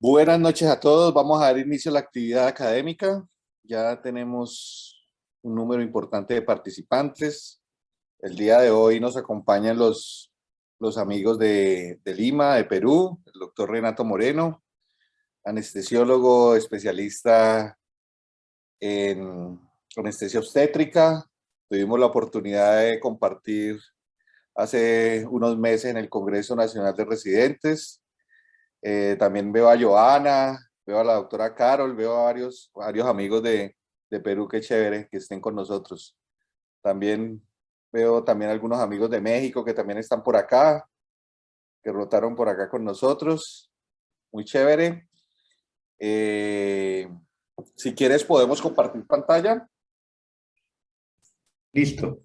Buenas noches a todos. Vamos a dar inicio a la actividad académica. Ya tenemos un número importante de participantes. El día de hoy nos acompañan los amigos de Lima, de Perú, el doctor Renato Moreno, anestesiólogo especialista en anestesia obstétrica. Tuvimos la oportunidad de compartir hace unos meses en el Congreso Nacional de Residentes. También veo a Joana, veo a la doctora Carol, veo a varios amigos de Perú, qué chévere que estén con nosotros. También veo también algunos amigos de México que también están por acá, que rotaron por acá con nosotros. Muy chévere. Si quieres podemos compartir pantalla. Listo,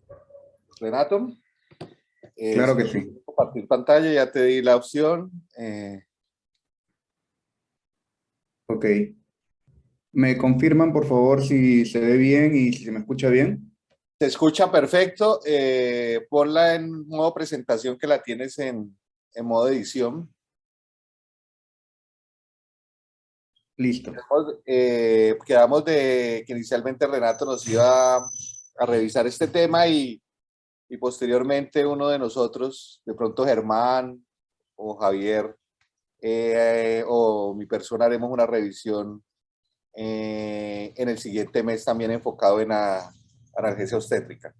Renato. claro Si que quieres sí. compartir pantalla, ya te di la opción. Ok. ¿Me confirman, por favor, si se ve bien y si se me escucha bien? Te escucha perfecto. Ponla en modo presentación que la tienes en modo edición. Listo. Quedamos de que inicialmente Renato nos iba a revisar este tema y posteriormente uno de nosotros, de pronto Germán o Javier o mi persona, haremos una revisión en el siguiente mes también enfocado en analgesia obstétrica. Aquí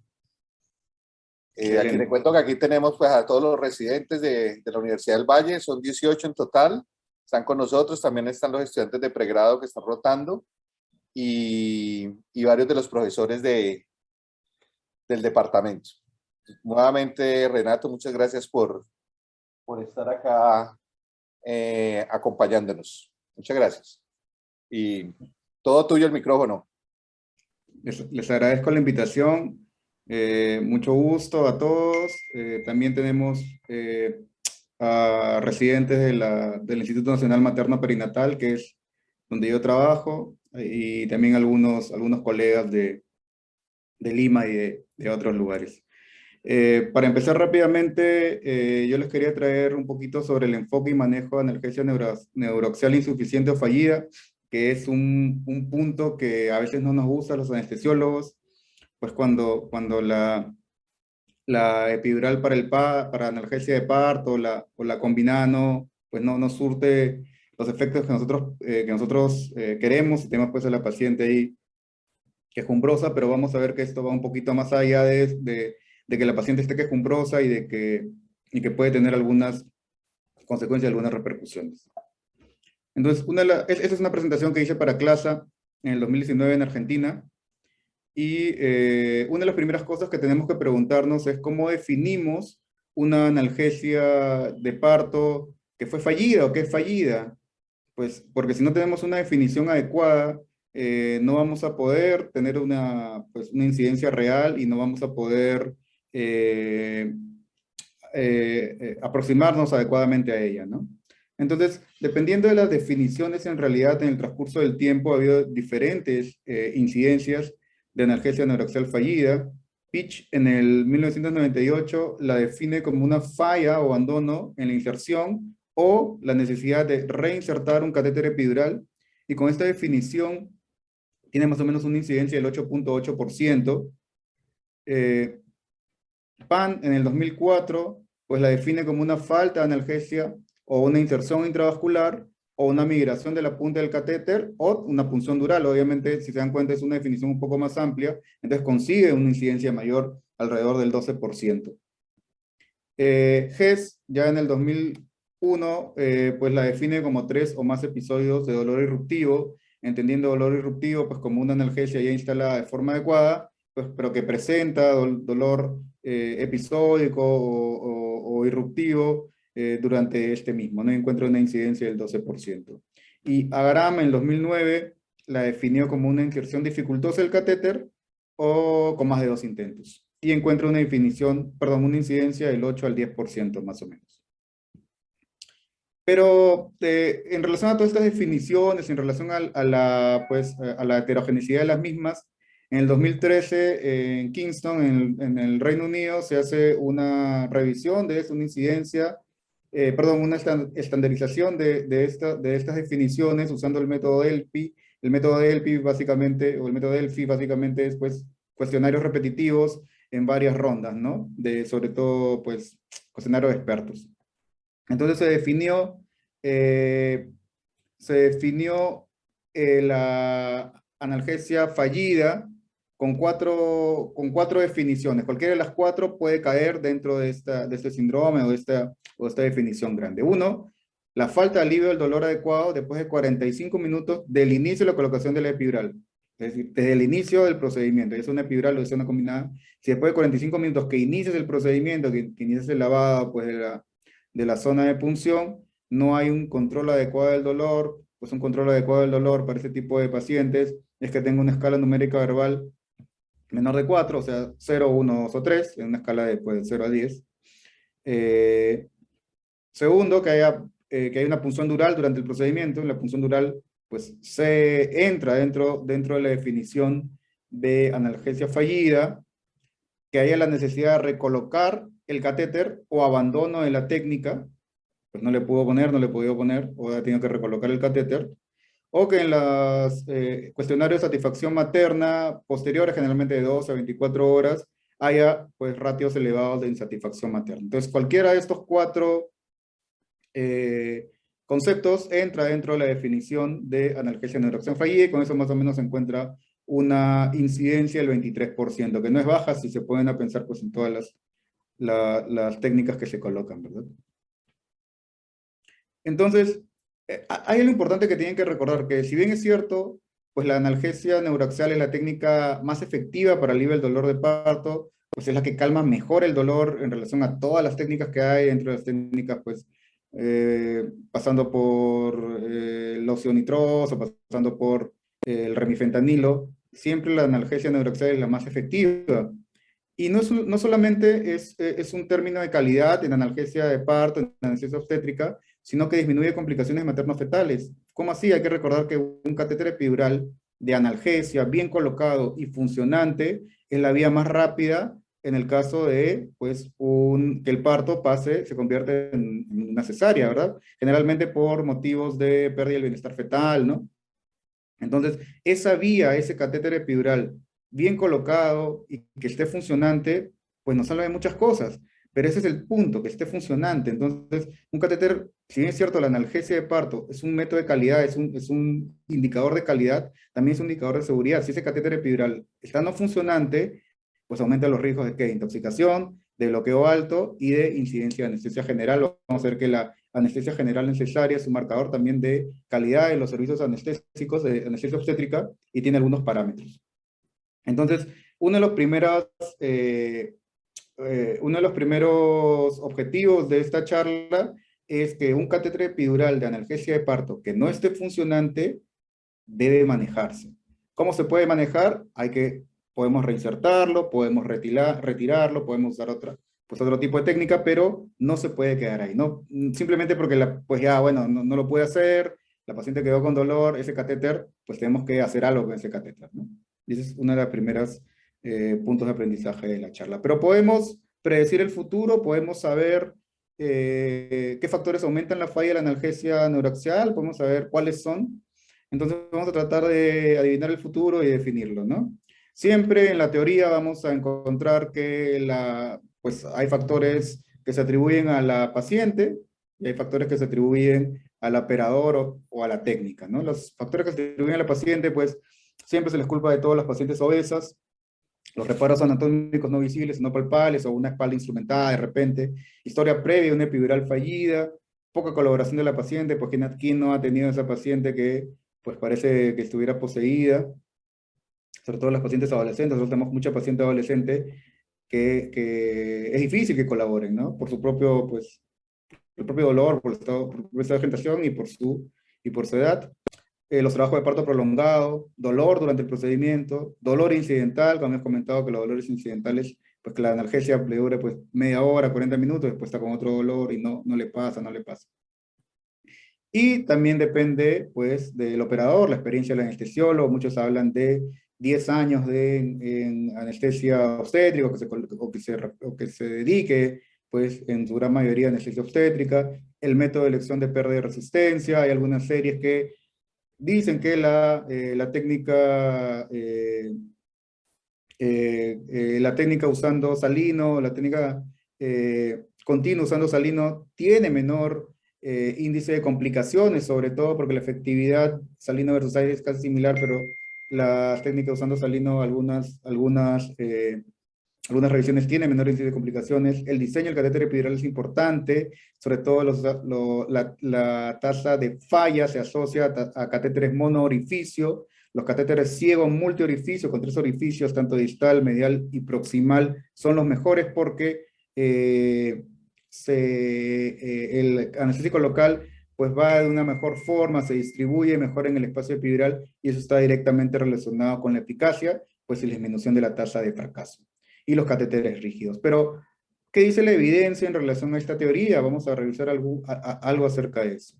te Excelente. cuento que aquí tenemos pues, a todos los residentes de la Universidad del Valle, son 18 en total, están con nosotros, también están los estudiantes de pregrado que están rotando y varios de los profesores del departamento. Nuevamente, Renato, muchas gracias por estar acá acompañándonos. Muchas gracias. Y todo tuyo el micrófono. Les agradezco la invitación. Mucho gusto a todos. También tenemos a residentes del Instituto Nacional Materno Perinatal, que es donde yo trabajo, y también algunos colegas de Lima y de otros lugares. Para empezar rápidamente, yo les quería traer un poquito sobre el enfoque y manejo de analgesia neuroaxial insuficiente o fallida, que es un punto que a veces no nos gusta a los anestesiólogos, pues cuando la epidural para analgesia de parto o la combinada pues no surte los efectos que nosotros queremos, y tenemos pues a la paciente ahí quejumbrosa, pero vamos a ver que esto va un poquito más allá de que la paciente esté quejumbrosa y que puede tener algunas consecuencias, algunas repercusiones. Entonces, esta es una presentación que hice para CLASA en el 2019 en Argentina, y una de las primeras cosas que tenemos que preguntarnos es cómo definimos una analgesia de parto que fue fallida o que es fallida. Pues porque si no tenemos una definición adecuada, no vamos a poder tener pues, una incidencia real y no vamos a poder eh, aproximarnos adecuadamente a ella, ¿no? Entonces, dependiendo de las definiciones, en realidad en el transcurso del tiempo ha habido diferentes incidencias de analgesia neuroaxial fallida. Pitch en el 1998 la define como una falla o abandono en la inserción o la necesidad de reinsertar un catéter epidural, y con esta definición tiene más o menos una incidencia del 8.8%. PAN en el 2004 pues la define como una falta de analgesia o una inserción intravascular o una migración de la punta del catéter o una punción dural. Obviamente, si se dan cuenta, es una definición un poco más amplia, entonces consigue una incidencia mayor alrededor del 12%. GES, ya en el 2001, pues la define como 3 o más episodios de dolor irruptivo, entendiendo dolor irruptivo pues como una analgesia ya instalada de forma adecuada, pues, pero que presenta dolor episódico o irruptivo durante este mismo, no encuentra una incidencia del 12%. Y Agaram en 2009 la definió como una inserción dificultosa del catéter o con más de 2 intentos. Y encuentra una definición, perdón, una incidencia del 8 al 10% más o menos. Pero en relación a todas estas definiciones, en relación pues, a la heterogeneidad de las mismas, en el 2013 en Kingston, en el Reino Unido, se hace una revisión de eso, una incidencia perdón, una estandarización de estas definiciones usando el método Delphi. El método Delphi básicamente, o el método Delphi básicamente es pues cuestionarios repetitivos en varias rondas, ¿no? Sobre todo pues cuestionarios de expertos. Entonces eh, se definió la analgesia fallida con cuatro definiciones. Cualquiera de las cuatro puede caer dentro de este síndrome o de esta definición grande. Uno, la falta de alivio del dolor adecuado después de 45 minutos del inicio de la colocación de la epidural. Es decir, desde el inicio del procedimiento, es una epidural o es una combinada. Si después de 45 minutos que inicies el procedimiento, que inicies el lavado pues, de la zona de punción, no hay un control adecuado del dolor, pues un control adecuado del dolor para este tipo de pacientes es que tenga una escala numérica verbal menor de 4, o sea, 0, 1, 2 o 3, en una escala de pues, 0 a 10. Segundo, que hay una punción dural durante el procedimiento. La punción dural pues, se entra dentro de la definición de analgesia fallida, que haya la necesidad de recolocar el catéter o abandono de la técnica, pues no le pudo poner, no le podía poner, o ha tenido que recolocar el catéter, o que en los cuestionarios de satisfacción materna posteriores, generalmente de 12 a 24 horas, haya pues ratios elevados de insatisfacción materna. Entonces, cualquiera de estos cuatro conceptos entra dentro de la definición de analgesia neuroacción fallida, y con eso más o menos se encuentra una incidencia del 23%, que no es baja si se pueden a pensar pues, en todas las técnicas que se colocan, ¿verdad? Entonces, hay algo importante que tienen que recordar, que si bien es cierto, pues la analgesia neuraxial es la técnica más efectiva para aliviar el dolor de parto, pues es la que calma mejor el dolor en relación a todas las técnicas que hay, entre las técnicas, pues, pasando por el óxido nitroso, pasando por el remifentanilo, siempre la analgesia neuraxial es la más efectiva. Y no solamente es un término de calidad en analgesia de parto, en anestesia obstétrica, sino que disminuye complicaciones materno-fetales. ¿Cómo así? Hay que recordar que un catéter epidural de analgesia bien colocado y funcionante es la vía más rápida en el caso de pues, que el parto se convierte en una cesárea, ¿verdad? Generalmente por motivos de pérdida del bienestar fetal, ¿no? Entonces, esa vía, ese catéter epidural bien colocado y que esté funcionante, pues nos habla de muchas cosas, pero ese es el punto, que esté funcionante. Entonces, un catéter, si bien es cierto, la analgesia de parto es un método de calidad, es un indicador de calidad, también es un indicador de seguridad. Si ese catéter epidural está no funcionante, pues aumenta los riesgos de ¿qué? Intoxicación, de bloqueo alto y de incidencia de anestesia general. Vamos a ver que la anestesia general necesaria es un marcador también de calidad de los servicios anestésicos de anestesia obstétrica y tiene algunos parámetros. Entonces, uno de los primeros objetivos de esta charla es que un catéter epidural de analgesia de parto que no esté funcionante debe manejarse. ¿Cómo se puede manejar? Podemos reinsertarlo, podemos retirarlo, podemos usar otro tipo de técnica, pero no se puede quedar ahí, ¿no? Simplemente porque pues ya, bueno, no lo puede hacer, la paciente quedó con dolor, ese catéter, pues tenemos que hacer algo con ese catéter, ¿no? Y ese es uno de los primeros puntos de aprendizaje de la charla. Pero podemos predecir el futuro, podemos saber qué factores aumentan la falla de la analgesia neuraxial, podemos saber cuáles son. Entonces vamos a tratar de adivinar el futuro y definirlo, ¿no? Siempre en la teoría vamos a encontrar que pues hay factores que se atribuyen a la paciente y hay factores que se atribuyen al operador o a la técnica, ¿no? Los factores que se atribuyen a la paciente, pues siempre se les culpa de todas las pacientes obesas, los reparos anatómicos no visibles, no palpables, o una espalda instrumentada de repente, historia previa de una epidural fallida, poca colaboración de la paciente, porque ¿quién no ha tenido esa paciente que pues parece que estuviera poseída? Sobre todo las pacientes adolescentes, nosotros tenemos mucha paciente adolescente que es difícil que colaboren, ¿no? Por su propio, pues, el propio dolor, por por esta vegetación y por su edad. Los trabajos de parto prolongado, dolor durante el procedimiento, dolor incidental, como hemos comentado que los dolores incidentales, pues que la analgesia le dure pues media hora, 40 minutos, después está con otro dolor y no le pasa. Y también depende pues del operador, la experiencia del anestesiólogo, muchos hablan de 10 años en anestesia obstétrica, o que se dedique pues en su gran mayoría anestesia obstétrica, el método de elección de pérdida de resistencia, hay algunas series que dicen que la técnica usando salino, la técnica continua usando salino tiene menor índice de complicaciones, sobre todo porque la efectividad salino versus aire es casi similar, pero las técnicas usando salino, algunas revisiones tienen menor índice de complicaciones. El diseño del catéter epidural es importante, sobre todo la tasa de falla se asocia a catéteres monoorificio. Los catéteres ciegos multiorificio con 3 orificios, tanto distal, medial y proximal, son los mejores porque el anestésico local pues va de una mejor forma, se distribuye mejor en el espacio epidural y eso está directamente relacionado con la eficacia, pues y la disminución de la tasa de fracaso y los catéteres rígidos. Pero, ¿qué dice la evidencia en relación a esta teoría? Vamos a revisar algo acerca de eso.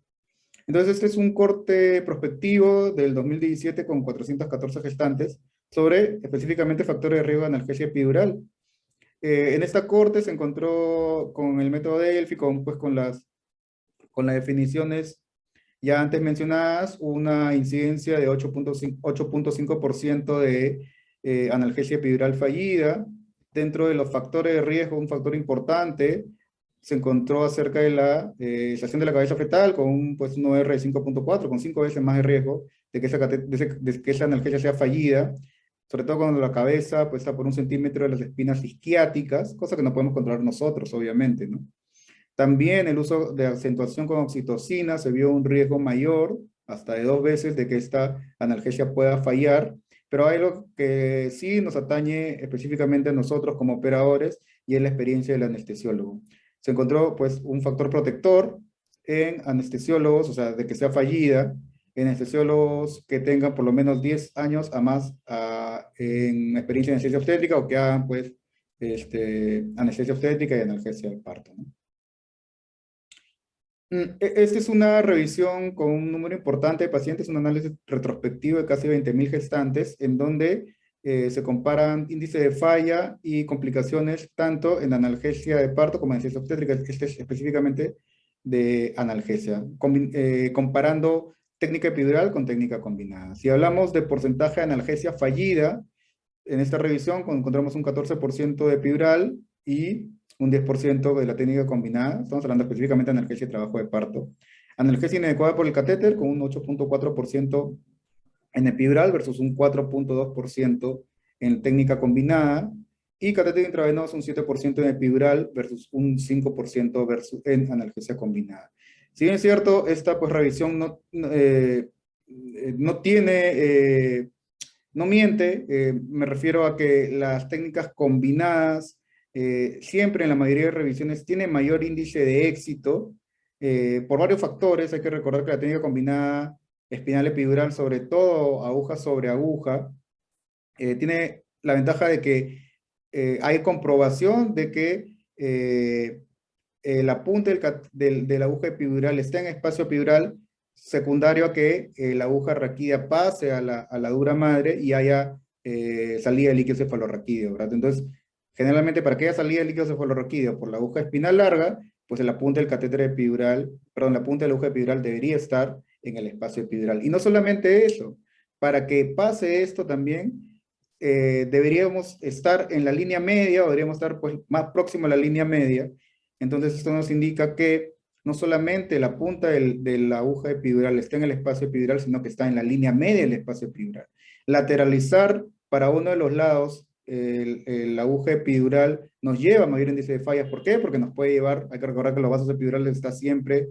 Entonces, este es un corte prospectivo del 2017 con 414 gestantes sobre específicamente factores de riesgo de analgesia epidural. En esta corte se encontró con el método Delphi, con las definiciones ya antes mencionadas, una incidencia de 8.5% de analgesia epidural fallida. Dentro de los factores de riesgo, un factor importante, se encontró acerca de la estación de la cabeza fetal con un OR de 5.4, con 5 veces más de riesgo de que esa analgesia sea fallida, sobre todo cuando la cabeza pues, está por 1 centímetro de las espinas isquiáticas, cosa que no podemos controlar nosotros, obviamente, ¿no? También el uso de acentuación con oxitocina se vio un riesgo mayor, hasta de 2 veces, de que esta analgesia pueda fallar, pero hay algo que sí nos atañe específicamente a nosotros como operadores y es la experiencia del anestesiólogo. Se encontró pues un factor protector en anestesiólogos, o sea, de que sea fallida, en anestesiólogos que tengan por lo menos 10 años a más en experiencia de anestesia obstétrica o que hagan pues anestesia obstétrica y analgesia de parto, ¿no? Esta es una revisión con un número importante de pacientes, un análisis retrospectivo de casi 20.000 gestantes, en donde se comparan índice de falla y complicaciones tanto en analgesia de parto como en anestesia obstétrica, este es específicamente de analgesia, comparando técnica epidural con técnica combinada. Si hablamos de porcentaje de analgesia fallida, en esta revisión encontramos un 14% de epidural y un 10% de la técnica combinada. Estamos hablando específicamente de analgesia y trabajo de parto. Analgesia inadecuada por el catéter con un 8.4% en epidural versus un 4.2% en técnica combinada. Y catéter intravenoso un 7% en epidural versus un 5% en analgesia combinada. Si bien es cierto, esta pues, revisión no tiene... no miente, me refiero a que las técnicas combinadas siempre en la mayoría de revisiones tienen mayor índice de éxito por varios factores. Hay que recordar que la técnica combinada espinal epidural, sobre todo aguja sobre aguja, tiene la ventaja de que hay comprobación de que la punta de la aguja epidural está en espacio epidural secundario a que la aguja raquídea pase a la dura madre y haya salida de líquido cefalorraquídeo, ¿verdad? Entonces, generalmente para que haya salida de líquido cefalorraquídeo por la aguja espinal larga, pues en la punta del catéter epidural, perdón, la punta de la aguja epidural debería estar en el espacio epidural. Y no solamente eso, para que pase esto también, deberíamos estar en la línea media, o deberíamos estar pues más próximo a la línea media. Entonces esto nos indica que no solamente la punta de la aguja epidural está en el espacio epidural, sino que está en la línea media del espacio epidural. Lateralizar para uno de los lados la aguja epidural nos lleva a mayor índice de fallas. ¿Por qué? Porque nos puede llevar, hay que recordar que los vasos epidurales están siempre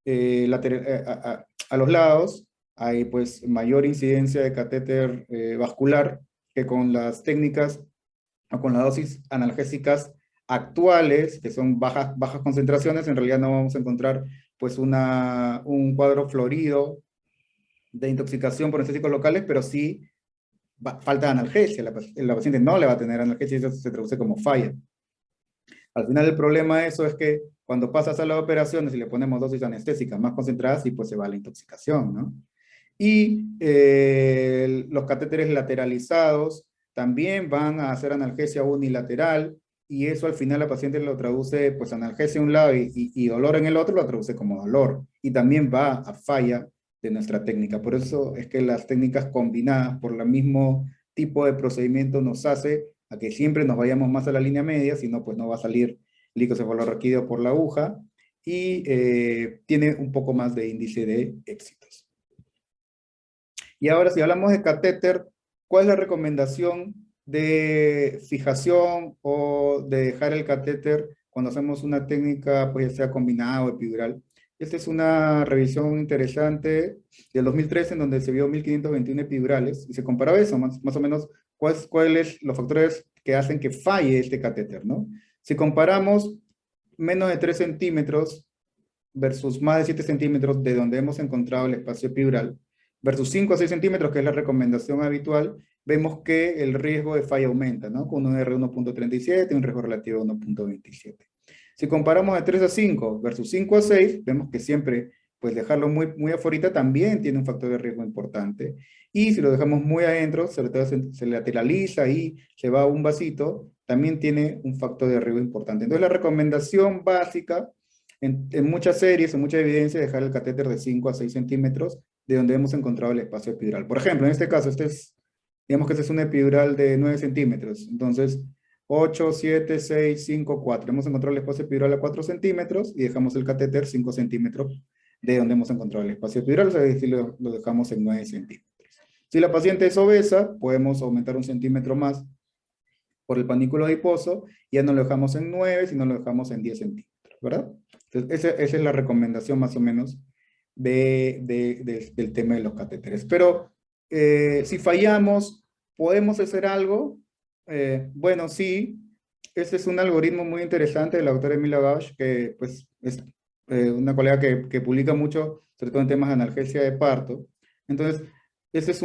a los lados, hay pues mayor incidencia de catéter vascular que con las técnicas o con las dosis analgésicas actuales, que son bajas concentraciones, en realidad no vamos a encontrar pues un cuadro florido de intoxicación por anestésicos locales, pero sí falta de analgesia. La paciente no le va a tener analgesia y eso se traduce como falla. Al final el problema de eso es que cuando pasa a sala de operaciones y le ponemos dosis anestésicas más concentradas, y pues se va la intoxicación, ¿no? Y los catéteres lateralizados también van a hacer analgesia unilateral, y eso al final la paciente lo traduce, pues analgesia en un lado y dolor en el otro, lo traduce como dolor, y también va a falla de nuestra técnica. Por eso es que las técnicas combinadas por el mismo tipo de procedimiento nos hace a que siempre nos vayamos más a la línea media, si no, pues no va a salir licocefalorraquídeo por la aguja, y tiene un poco más de índice de éxitos. Y ahora, si hablamos de catéter, ¿cuál es la recomendación de fijación o de dejar el catéter cuando hacemos una técnica, pues ya sea combinada o epidural? Esta es una revisión interesante del 2013 en donde se vio 1521 epidurales y se comparaba eso, más o menos, cuáles los factores que hacen que falle este catéter, ¿no? Si comparamos menos de 3 centímetros versus más de 7 centímetros de donde hemos encontrado el espacio epidural, versus 5 a 6 centímetros, que es la recomendación habitual, vemos que el riesgo de falla aumenta, ¿no? Con un R 1.37 y un riesgo relativo de 1.27. Si comparamos de 3 a 5 versus 5 a 6, vemos que siempre, pues dejarlo muy afuera también tiene un factor de riesgo importante. Y si lo dejamos muy adentro, se lateraliza y se va a un vasito, también tiene un factor de riesgo importante. Entonces la recomendación básica en muchas series, en mucha evidencia, dejar el catéter de 5 a 6 centímetros de donde hemos encontrado el espacio epidural. Por ejemplo, en este caso, digamos que este es un epidural de 9 centímetros. Entonces, 8, 7, 6, 5, 4. Hemos encontrado el espacio epidural a 4 centímetros y dejamos el catéter 5 centímetros de donde hemos encontrado el espacio epidural, o sea, es decir, lo dejamos en 9 centímetros. Si la paciente es obesa, podemos aumentar 1 centímetro más por el panículo adiposo, ya no lo dejamos en 9, sino lo dejamos en 10 centímetros, ¿verdad? Entonces, esa es la recomendación más o menos del tema de los catéteres. Pero si fallamos, ¿podemos hacer algo? Bueno, sí. Este es un algoritmo muy interesante de la doctora Emilia Gauch, que pues, es una colega que publica mucho, sobre todo en temas de analgesia de parto. Entonces, ese es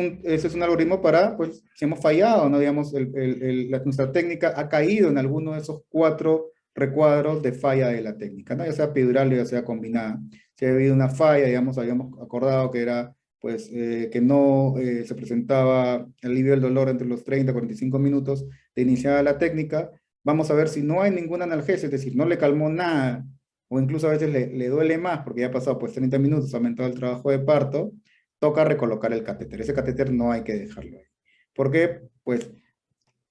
un algoritmo para, pues, si hemos fallado, ¿no? Digamos, nuestra técnica ha caído en alguno de esos 4 recuadros de falla de la técnica, ¿no? Ya sea epidural o ya sea combinada. Si ha habido una falla, digamos, habíamos acordado que era, pues, que no se presentaba alivio del dolor entre los 30 y 45 minutos de iniciada la técnica, vamos a ver si no hay ninguna analgesia, es decir, no le calmó nada, o incluso a veces le duele más porque ya ha pasado, pues, 30 minutos, ha aumentado el trabajo de parto, toca recolocar el catéter. Ese catéter no hay que dejarlo ahí. ¿Por qué? Pues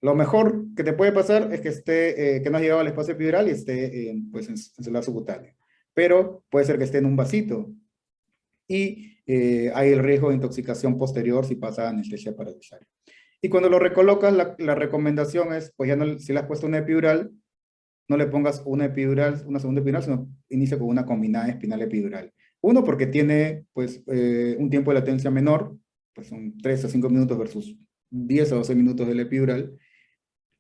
lo mejor que te puede pasar es que no has llegado al espacio epidural y esté pues, en su lazo cutáneo. Pero puede ser que esté en un vasito. Y hay el riesgo de intoxicación posterior si pasa anestesia paralizaria. Y cuando lo recolocas, la recomendación es, pues ya no, si le has puesto una epidural, no le pongas una epidural, una segunda epidural, sino inicia con una combinada espinal epidural. Uno, porque tiene pues, un tiempo de latencia menor, pues son 3 a 5 minutos versus 10 a 12 minutos del epidural,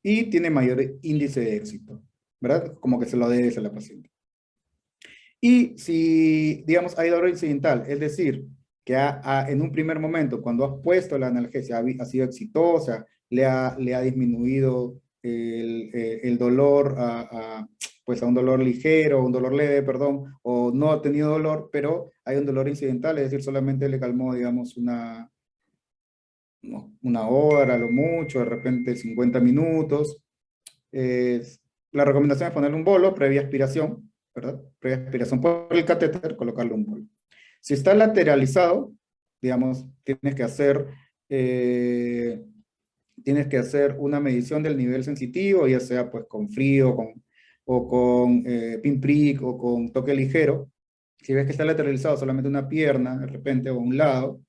y tiene mayor índice de éxito, ¿verdad? Como que se lo debes a la paciente. Y si, digamos, hay dolor incidental, es decir, que en un primer momento, cuando has puesto la analgesia, ha sido exitosa, le ha disminuido el dolor pues a un dolor ligero, un dolor leve, perdón, o no ha tenido dolor, pero hay un dolor incidental, es decir, solamente le calmó, digamos, una hora, a lo mucho, de repente 50 minutos. La recomendación es ponerle un bolo previa aspiración, ¿verdad? Previa aspiración por el catéter, colocarle un bolo. Si está lateralizado, digamos, eh, tienes que hacer una medición del nivel sensitivo, ya sea pues con frío, o con pinprick, o con toque ligero. Si ves que está lateralizado solamente una pierna, de repente, o un lado,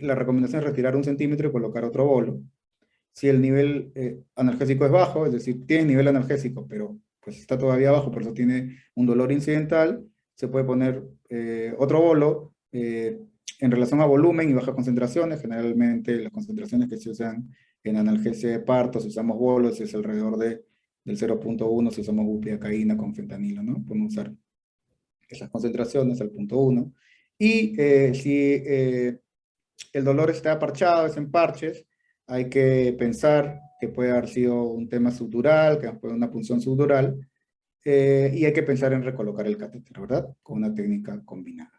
la recomendación es retirar 1 centímetro y colocar otro bolo. Si el nivel analgésico es bajo, es decir, tiene nivel analgésico, pero pues está todavía bajo, por eso tiene un dolor incidental, se puede poner otro bolo en relación a volumen y bajas concentraciones. Generalmente las concentraciones que se usan en analgesia de parto, si usamos bolos, es alrededor del 0.1, si usamos bupivacaína con fentanilo, ¿no? Podemos usar esas concentraciones al 0.1. Y si el dolor está parchado, es en parches, hay que pensar que puede haber sido un tema subdural, que puede una punción subdural, y hay que pensar en recolocar el catéter, ¿verdad? Con una técnica combinada.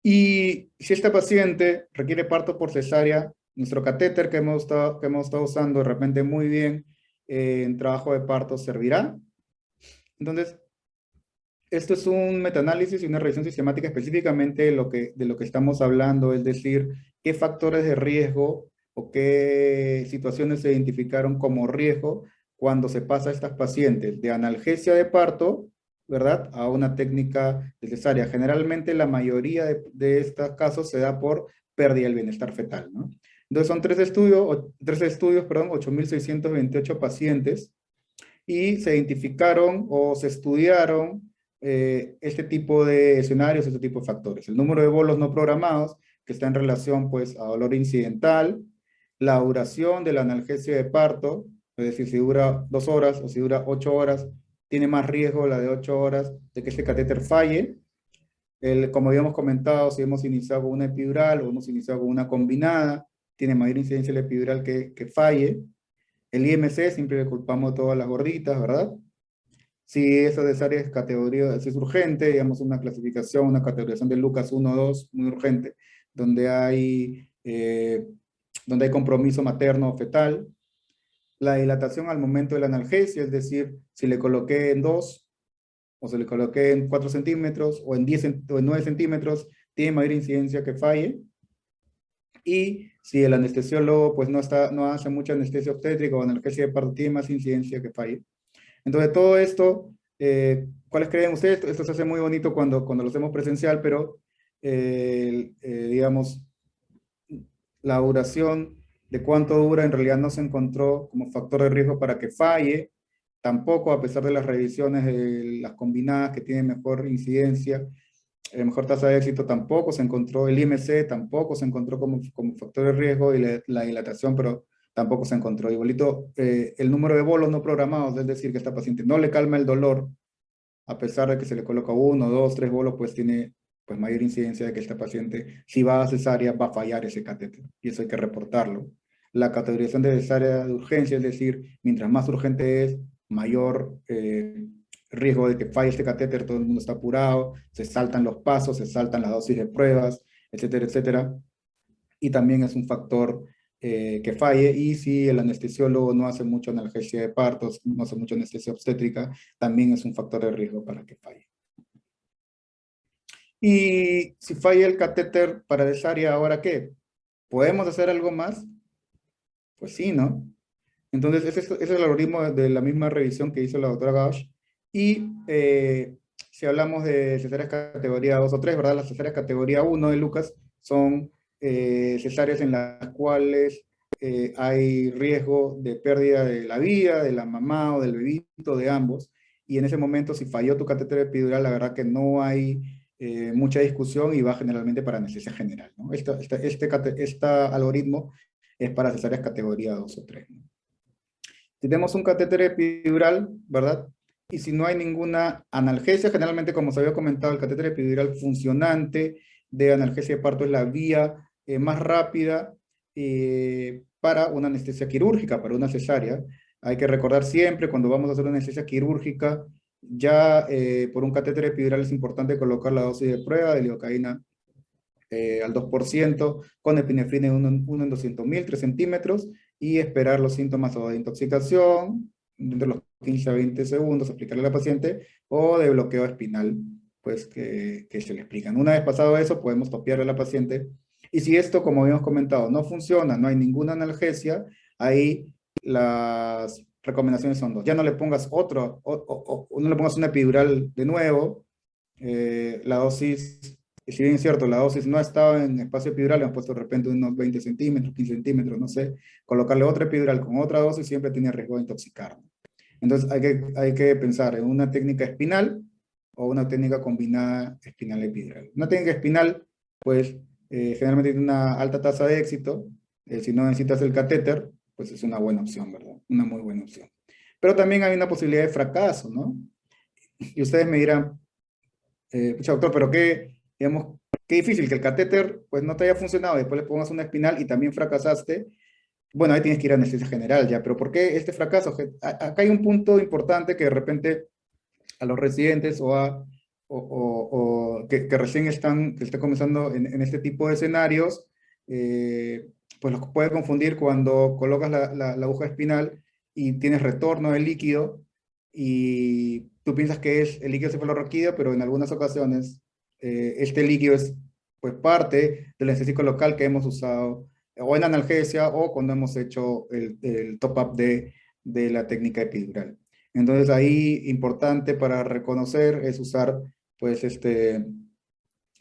Y si esta paciente requiere parto por cesárea, nuestro catéter que hemos estado usando de repente muy bien en trabajo de parto servirá. Entonces, esto es un metaanálisis y una revisión sistemática específicamente de lo que estamos hablando, es decir, qué factores de riesgo o qué situaciones se identificaron como riesgo cuando se pasa a estas pacientes de analgesia de parto, ¿verdad?, a una técnica de cesárea. Generalmente la mayoría de estos casos se da por pérdida del bienestar fetal, ¿no? Entonces son tres estudios, perdón, 8.628 pacientes y se identificaron o se estudiaron este tipo de escenarios, este tipo de factores. El número de bolos no programados, que está en relación pues a dolor incidental, la duración de la analgesia de parto, es decir, si dura 2 horas o si dura 8 horas, tiene más riesgo la de 8 horas de que este catéter falle. Como habíamos comentado, si hemos iniciado con una epidural o hemos iniciado con una combinada, tiene mayor incidencia la epidural que falle. El IMC siempre le culpamos a todas las gorditas, ¿verdad? Si esa cesárea es categoría, si es urgente, digamos una clasificación, una categorización de Lucas 1 2, muy urgente, donde hay compromiso materno o fetal. La dilatación al momento de la analgesia, es decir, si le coloqué en 2, o se le coloqué en 4 centímetros, o en 10 o en 9 centímetros, tiene mayor incidencia que falle. Y si el anestesiólogo pues no hace mucha anestesia obstétrica o analgesia de parto, tiene más incidencia que falle. Entonces, todo esto, ¿cuáles creen ustedes? Esto se hace muy bonito cuando lo hacemos presencial, pero, digamos, la duración de cuánto dura en realidad no se encontró como factor de riesgo para que falle, tampoco a pesar de las revisiones de las combinadas que tienen mejor incidencia, mejor tasa de éxito tampoco se encontró, el IMC tampoco se encontró como factor de riesgo y la dilatación, pero tampoco se encontró. Igualito, el número de bolos no programados, es decir, que esta paciente no le calma el dolor, a pesar de que se le coloca 1, 2, 3 bolos, pues tiene pues mayor incidencia de que esta paciente, si va a cesárea, va a fallar ese catéter, y eso hay que reportarlo. La categorización de cesárea de urgencia, es decir, mientras más urgente es, mayor riesgo de que falle este catéter, todo el mundo está apurado, se saltan los pasos, se saltan las dosis de pruebas, etcétera, etcétera. Y también es un factor que falle, y si el anestesiólogo no hace mucho analgesia de partos, no hace mucho anestesia obstétrica, también es un factor de riesgo para que falle. Y si falla el catéter para cesárea, ¿ahora qué? ¿Podemos hacer algo más? Pues sí, ¿no? Entonces, ese es el algoritmo de la misma revisión que hizo la doctora Gauch. Y si hablamos de cesáreas categoría 2 o 3, ¿verdad? Las cesáreas categoría 1 de Lucas son cesáreas en las cuales hay riesgo de pérdida de la vida, de la mamá o del bebito, de ambos. Y en ese momento, si falló tu catéter epidural, la verdad que no hay mucha discusión y va generalmente para anestesia general, ¿no? Este algoritmo es para cesáreas categoría 2 o 3, ¿no? Si tenemos un catéter epidural, ¿verdad? Y si no hay ninguna analgesia, generalmente, como se había comentado, el catéter epidural funcionante de analgesia de parto es la vía más rápida para una anestesia quirúrgica, para una cesárea. Hay que recordar siempre, cuando vamos a hacer una anestesia quirúrgica, ya por un catéter epidural es importante colocar la dosis de prueba de lidocaína al 2%, con epinefrina 1 en 200.000, 3 centímetros, y esperar los síntomas o de intoxicación, entre los 15 a 20 segundos, aplicarle a la paciente, o de bloqueo espinal, pues que se le explican. Una vez pasado eso, podemos topiarle a la paciente, y si esto, como habíamos comentado, no funciona, no hay ninguna analgesia, ahí las recomendaciones son dos. Ya no le pongas no le pongas una epidural de nuevo, la dosis, si bien es cierto, la dosis no estaba en espacio epidural, le han puesto de repente unos 20 centímetros, 15 centímetros, no sé, colocarle otra epidural con otra dosis siempre tiene riesgo de intoxicar. Entonces hay que pensar en una técnica espinal o una técnica combinada espinal epidural. Una técnica espinal, pues generalmente tiene una alta tasa de éxito. Si no necesitas el catéter, pues es una buena opción, ¿verdad? Una muy buena opción. Pero también hay una posibilidad de fracaso, ¿no? Y ustedes me dirán, pucha, doctor, pero digamos, qué difícil que el catéter pues no te haya funcionado, después le pongas una espinal y también fracasaste. Bueno, ahí tienes que ir a anestesia general ya, pero ¿por qué este fracaso? Acá hay un punto importante que de repente a los residentes que recién están comenzando en este tipo de escenarios, pues los puede confundir cuando colocas la aguja espinal y tienes retorno de líquido y tú piensas que es el líquido cefalorraquídeo, pero en algunas ocasiones este líquido es pues parte del anestésico local que hemos usado o en analgesia o cuando hemos hecho el top-up de la técnica epidural. Entonces ahí importante para reconocer es usar pues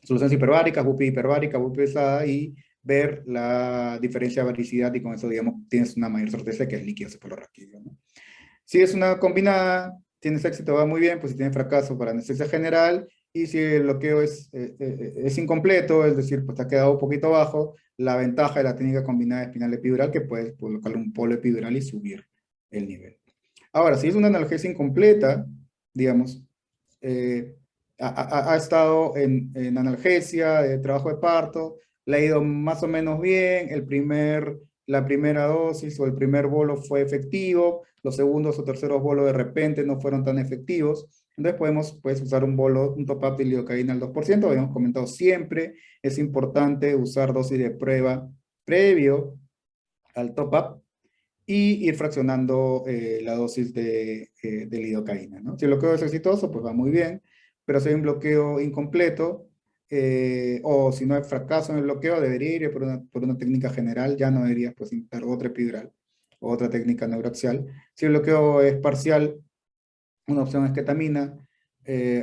soluciones hiperbáricas, bupi hiperbárica, bupi pesada y ver la diferencia de varicidad y con eso, digamos, tienes una mayor certeza que es líquido cefalorraquídeo, ¿no? Si es una combinada, tienes éxito, va muy bien, pues si tienes fracaso para anestesia general, y si el bloqueo es incompleto, es decir, pues te ha quedado un poquito bajo, la ventaja de la técnica combinada espinal epidural, que puedes colocarle un polo epidural y subir el nivel. Ahora, si es una analgesia incompleta, digamos, eh, ha estado en analgesia, de trabajo de parto, le ha ido más o menos bien, la primera dosis o el primer bolo fue efectivo, los segundos o terceros bolos de repente no fueron tan efectivos, entonces podemos pues, usar un bolo, un top-up de lidocaína al 2%, habíamos comentado siempre, es importante usar dosis de prueba previo al top-up, y ir fraccionando la dosis de lidocaína, ¿no? Si el bloqueo es exitoso, pues va muy bien, pero si hay un bloqueo incompleto, o si no hay fracaso en el bloqueo, debería ir por una técnica general, ya no debería pues intentar otra epidural o otra técnica neuroaxial. Si el bloqueo es parcial, una opción es ketamina,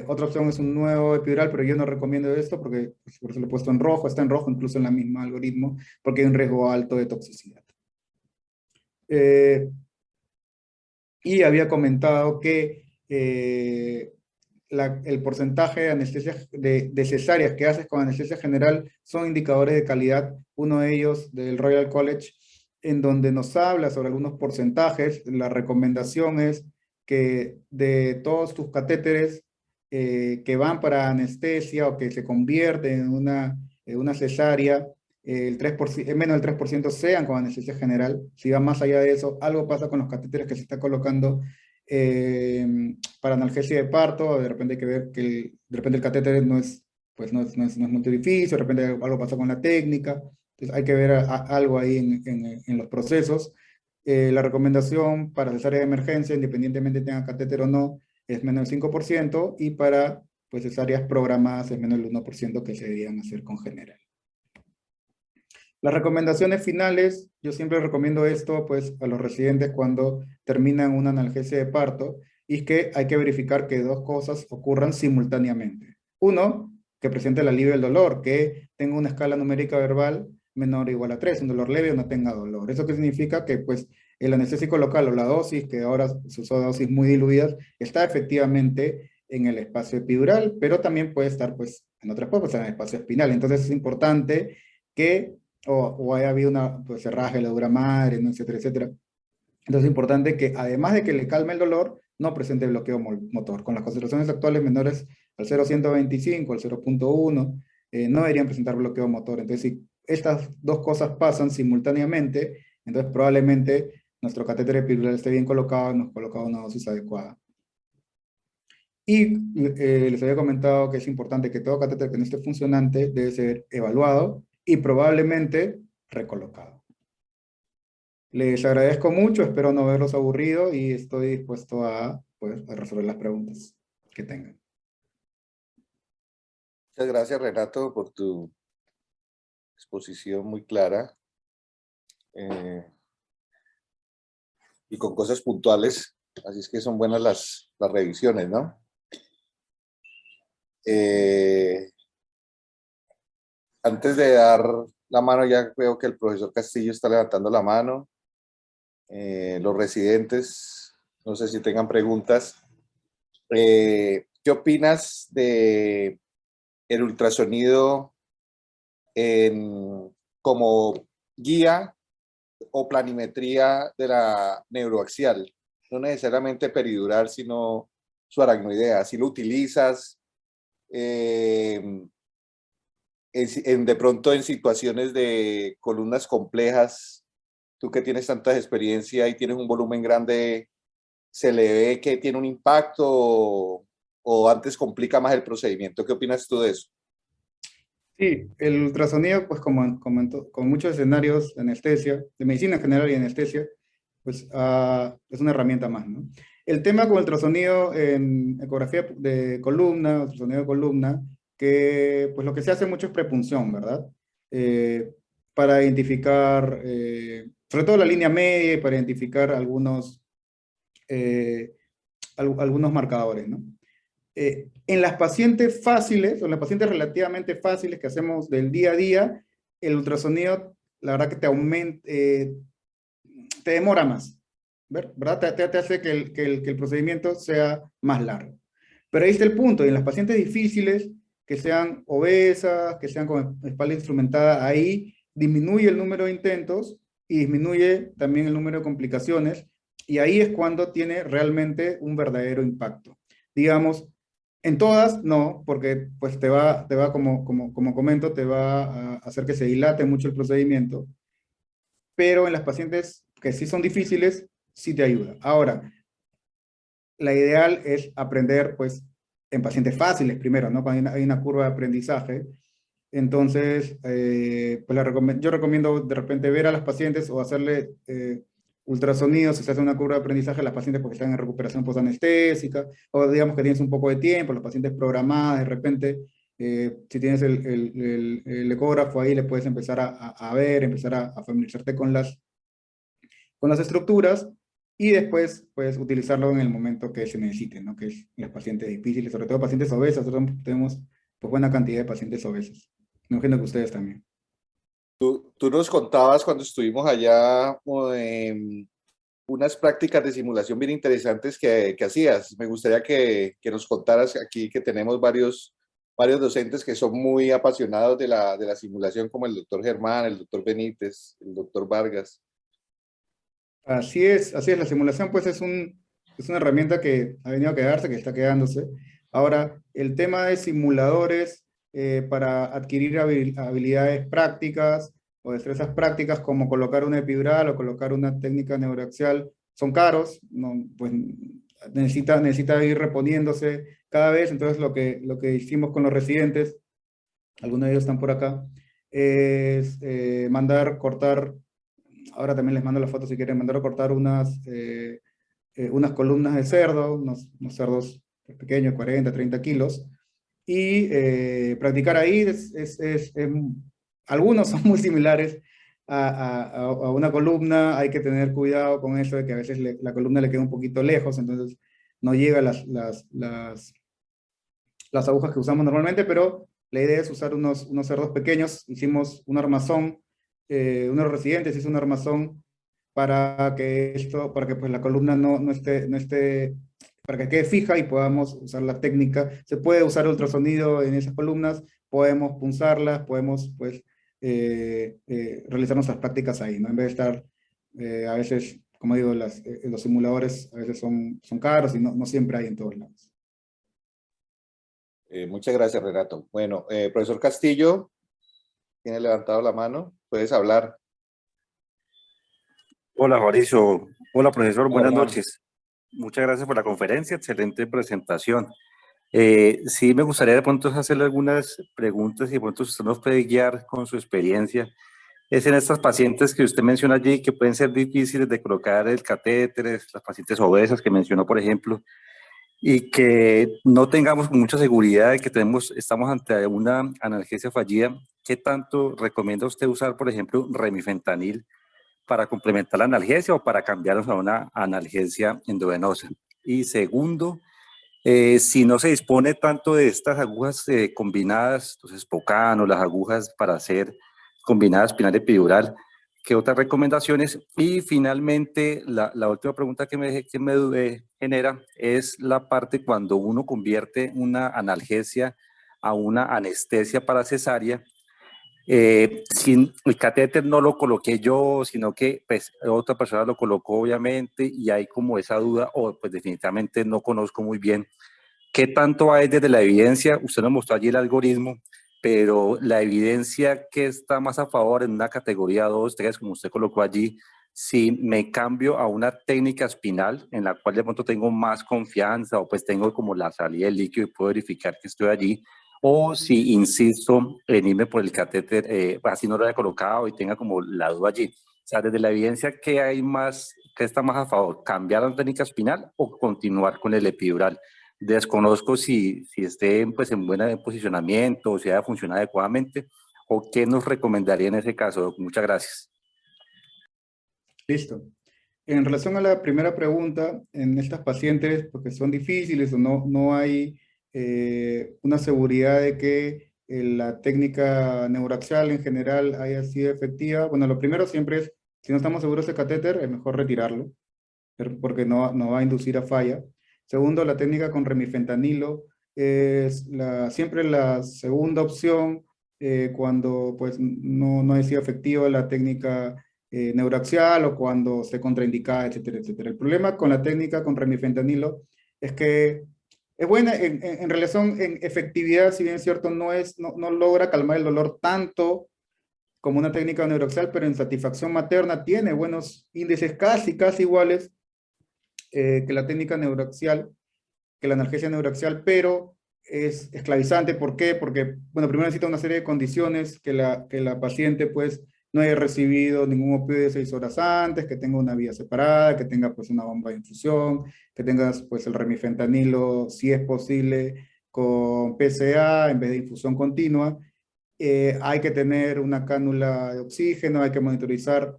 otra opción es un nuevo epidural, pero yo no recomiendo esto porque pues, por eso lo he puesto en rojo, está en rojo incluso en la misma algoritmo, porque hay un riesgo alto de toxicidad. Eh, y había comentado que el porcentaje de anestesia de cesáreas que haces con anestesia general son indicadores de calidad. Uno de ellos del Royal College, en donde nos habla sobre algunos porcentajes. La recomendación es que de todos tus catéteres que van para anestesia o que se convierten en una cesárea, el 3%, menos del 3% sean con anestesia general. Si va más allá de eso, algo pasa con los catéteres que se está colocando para analgesia de parto. De repente hay que ver que de repente el catéter no es, pues no es multiorificio, de repente algo pasa con la técnica. Entonces hay que ver algo ahí en los procesos. La recomendación para cesárea de emergencia, independientemente tenga catéter o no, es menos del 5%, y para pues, cesáreas programadas es menos del 1% que se deberían hacer con general. Las recomendaciones finales, yo siempre recomiendo esto pues, a los residentes cuando terminan una analgesia de parto, y es que hay que verificar que dos cosas ocurran simultáneamente. Uno, que presente el alivio del dolor, que tenga una escala numérica verbal menor o igual a 3, un dolor leve o no tenga dolor. ¿Eso qué significa? Que pues el anestésico local o la dosis, que ahora se usó dosis muy diluidas, está efectivamente en el espacio epidural, pero también puede estar pues en otras partes, en el espacio espinal. Entonces es importante que o haya habido una pues, cerraje, la dura madre, ¿no? Etcétera, etcétera. Entonces es importante que además de que le calme el dolor, no presente bloqueo motor. Con las concentraciones actuales menores al 0,125, al 0,1, no deberían presentar bloqueo motor. Entonces si estas dos cosas pasan simultáneamente, entonces probablemente nuestro catéter epidural esté bien colocado, hemos colocado una dosis adecuada. Y les había comentado que es importante que todo catéter que no esté funcionante debe ser evaluado y probablemente recolocado. Les agradezco mucho, espero no verlos aburridos y estoy dispuesto pues, a resolver las preguntas que tengan. Muchas gracias, Renato, por tu exposición muy clara y con cosas puntuales. Así es que son buenas las revisiones, ¿no? Antes de dar la mano, ya veo que el profesor Castillo está levantando la mano. Los residentes, no sé si tengan preguntas. ¿Qué opinas de el ultrasonido como guía o planimetría de la neuroaxial? No necesariamente peridural, sino su aracnoidea. Si lo utilizas de pronto en situaciones de columnas complejas, tú que tienes tanta experiencia y tienes un volumen grande, ¿se le ve que tiene un impacto o antes complica más el procedimiento? ¿Qué opinas tú de eso? Sí, el ultrasonido, pues como con muchos escenarios de anestesia, de medicina general y anestesia, pues es una herramienta más, ¿no? El tema con ultrasonido en ecografía de columna, ultrasonido de columna, que pues lo que se hace mucho es prepunción, ¿verdad? Para identificar, sobre todo la línea media y para identificar eh, algunos marcadores, ¿no? En las pacientes fáciles, o en las pacientes relativamente fáciles que hacemos del día a día, el ultrasonido, la verdad que te demora más, ¿verdad? Te hace que el procedimiento sea más largo. Pero ahí está el punto, y en las pacientes difíciles, que sean obesas, que sean con espalda instrumentada, ahí disminuye el número de intentos y disminuye también el número de complicaciones, y ahí es cuando tiene realmente un verdadero impacto. Digamos, en todas, no, porque pues te va como comento, te va a hacer que se dilate mucho el procedimiento, pero en las pacientes que sí son difíciles, sí te ayuda. Ahora, la ideal es aprender, pues, en pacientes fáciles primero, ¿no? Cuando hay una curva de aprendizaje. Entonces, pues yo recomiendo de repente ver a las pacientes o hacerle ultrasonidos si se hace una curva de aprendizaje a las pacientes porque están en recuperación postanestésica, o digamos que tienes un poco de tiempo, las pacientes programadas, de repente, si tienes el ecógrafo ahí, le puedes empezar a ver, empezar a familiarizarte con las estructuras y después puedes utilizarlo en el momento que se necesite, ¿no? Que es en los pacientes difíciles, sobre todo pacientes obesas. Nosotros tenemos pues, buena cantidad de pacientes obesos. Me imagino que ustedes también. Tú nos contabas cuando estuvimos allá unas prácticas de simulación bien interesantes que hacías. Me gustaría que nos contaras aquí que tenemos varios docentes que son muy apasionados de la simulación, como el doctor Germán, el doctor Benítez, el doctor Vargas. Así es, la simulación pues es una herramienta que ha venido a quedarse, que está quedándose. Ahora, el tema de simuladores para adquirir habilidades prácticas o destrezas prácticas como colocar una epidural o colocar una técnica neuroaxial son caros, no, pues necesita ir reponiéndose cada vez. Entonces lo que hicimos con los residentes, algunos de ellos están por acá, es mandar cortar. Ahora también les mando la foto si quieren mandar a cortar unas columnas de cerdo, unos cerdos pequeños, 40, 30 kilos, y practicar ahí. Algunos son muy similares a una columna. Hay que tener cuidado con eso de que a veces la columna le queda un poquito lejos, entonces no llega a las agujas que usamos normalmente, pero la idea es usar unos cerdos pequeños. Hicimos un armazón, uno de los residentes hizo un armazón para que pues, la columna no esté, para que quede fija y podamos usar la técnica. Se puede usar ultrasonido en esas columnas, podemos punzarlas, podemos pues realizar nuestras prácticas ahí, ¿no? En vez de estar, a veces, como digo, los simuladores a veces son caros y no siempre hay en todos lados. Muchas gracias, Renato. Bueno, profesor Castillo, tiene levantado la mano, puedes hablar. Hola, Mauricio. Hola, profesor. Hola, Buenas hermano. noches. Muchas gracias por la conferencia. Excelente presentación. Sí, me gustaría de pronto hacerle algunas preguntas y de pronto usted nos puede guiar con su experiencia. Es en estas pacientes que usted menciona allí que pueden ser difíciles de colocar el catéter, las pacientes obesas que mencionó, por ejemplo, y que no tengamos mucha seguridad de que estamos ante una analgesia fallida. ¿Qué tanto recomienda usted usar, por ejemplo, remifentanil para complementar la analgesia o para cambiarnos a una analgesia endovenosa? Y segundo, si no se dispone tanto de estas agujas combinadas, entonces Pocano, las agujas para hacer combinadas espinal epidural, ¿qué otras recomendaciones? Y finalmente, la última pregunta que me genera es la parte cuando uno convierte una analgesia a una anestesia para cesárea. Sin el catéter no lo coloqué yo, sino que pues, otra persona lo colocó obviamente y hay como esa duda o pues definitivamente no conozco muy bien qué tanto hay desde la evidencia. Usted nos mostró allí el algoritmo, pero la evidencia que está más a favor en una categoría 2, 3, como usted colocó allí, si me cambio a una técnica espinal en la cual de pronto tengo más confianza o pues tengo como la salida del líquido y puedo verificar que estoy allí, o si insisto en irme por el catéter, así no lo haya colocado y tenga como la duda allí. O sea, desde la evidencia, ¿qué hay más, qué está más a favor? ¿Cambiar la técnica espinal o continuar con el epidural? Desconozco si esté pues, en buen posicionamiento o si haya funcionado adecuadamente, o qué nos recomendaría en ese caso. Muchas gracias. Listo. En relación a la primera pregunta, en estas pacientes, porque son difíciles o no hay una seguridad de que la técnica neuroaxial en general haya sido efectiva, bueno, lo primero siempre es, si no estamos seguros del catéter, es mejor retirarlo, porque no va a inducir a falla. Segundo, la técnica con remifentanilo es siempre la segunda opción cuando pues, no ha sido efectiva la técnica neuraxial o cuando se contraindica, etcétera, etcétera. El problema con la técnica con remifentanilo es que es buena en relación en efectividad, si bien es cierto, no logra calmar el dolor tanto como una técnica neuraxial, pero en satisfacción materna tiene buenos índices casi iguales que la técnica neuraxial, que la analgesia neuraxial, pero es esclavizante. ¿Por qué? Porque, bueno, primero necesita una serie de condiciones, que la paciente pues no haya recibido ningún opioide 6 horas antes, que tenga una vía separada, que tenga pues una bomba de infusión, que tengas pues el remifentanilo, si es posible, con PCA en vez de infusión continua. Hay que tener una cánula de oxígeno, hay que monitorizar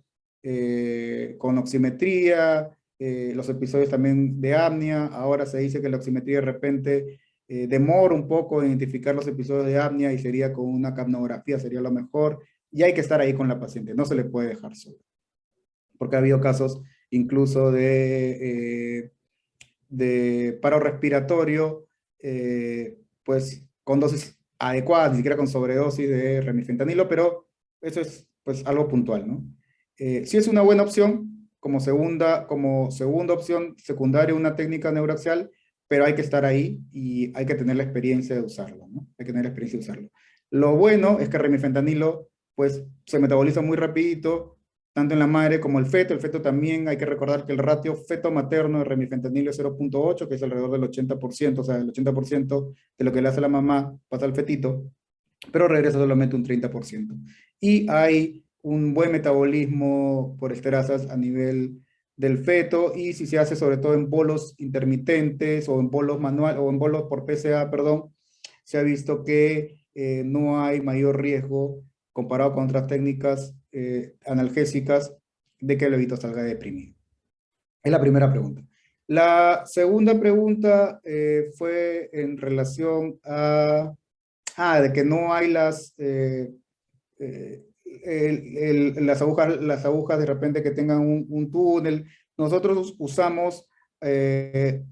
con oximetría, los episodios también de apnea. Ahora se dice que la oximetría de repente demora un poco en identificar los episodios de apnea y sería con una capnografía, sería lo mejor. Y hay que estar ahí con la paciente, no se le puede dejar solo. Porque ha habido casos incluso de paro respiratorio, pues con dosis adecuadas, ni siquiera con sobredosis de remifentanilo, pero eso es pues algo puntual, ¿no? Sí es una buena opción como segunda opción secundaria una técnica neuraxial, pero hay que estar ahí y hay que tener la experiencia de usarlo, ¿no? Hay que tener la experiencia de usarlo. Lo bueno es que remifentanilo pues se metaboliza muy rapidito, tanto en la madre como el feto también. Hay que recordar que el ratio feto-materno de remifentanilo es 0.8, que es alrededor del 80%, o sea, el 80% de lo que le hace la mamá pasa al fetito, pero regresa solamente un 30%. Y hay un buen metabolismo por esterasas a nivel del feto, y si se hace sobre todo en bolos intermitentes o en bolos manual o en bolos por PCA, perdón, se ha visto que no hay mayor riesgo comparado con otras técnicas analgésicas de que el bebito salga deprimido. Es la primera pregunta. La segunda pregunta fue en relación a de que no hay las agujas de repente que tengan un túnel. Nosotros usamos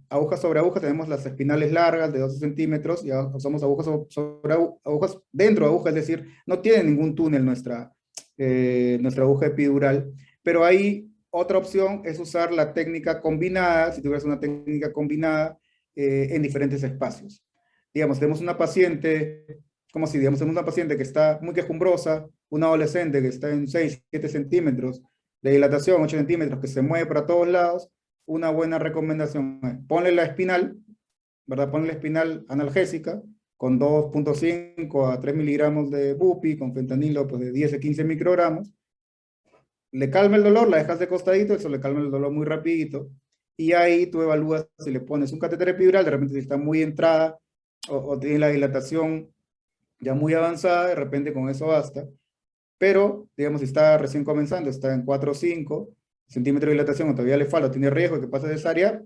agujas sobre agujas, tenemos las espinales largas de 12 centímetros y usamos agujas sobre agujas dentro de agujas, es decir, no tiene ningún túnel nuestra aguja epidural, pero ahí otra opción es usar la técnica combinada, si tuvieras una técnica combinada en diferentes espacios. Digamos, tenemos una paciente, como si digamos, tenemos una paciente que está muy quejumbrosa, una adolescente que está en 6, 7 centímetros de dilatación, 8 centímetros, que se mueve para todos lados. Una buena recomendación es ponle la espinal, ¿verdad? Ponle la espinal analgésica con 2.5 a 3 miligramos de bupi, con fentanilo pues de 10 a 15 microgramos. Le calma el dolor, la dejas de costadito, eso le calma el dolor muy rapidito. Y ahí tú evalúas si le pones un catéter epidural, de repente si está muy entrada o tiene la dilatación ya muy avanzada, de repente con eso basta. Pero, digamos, si está recién comenzando, está en 4 o 5 centímetros de dilatación o todavía le falta, tiene riesgo de que pase cesárea,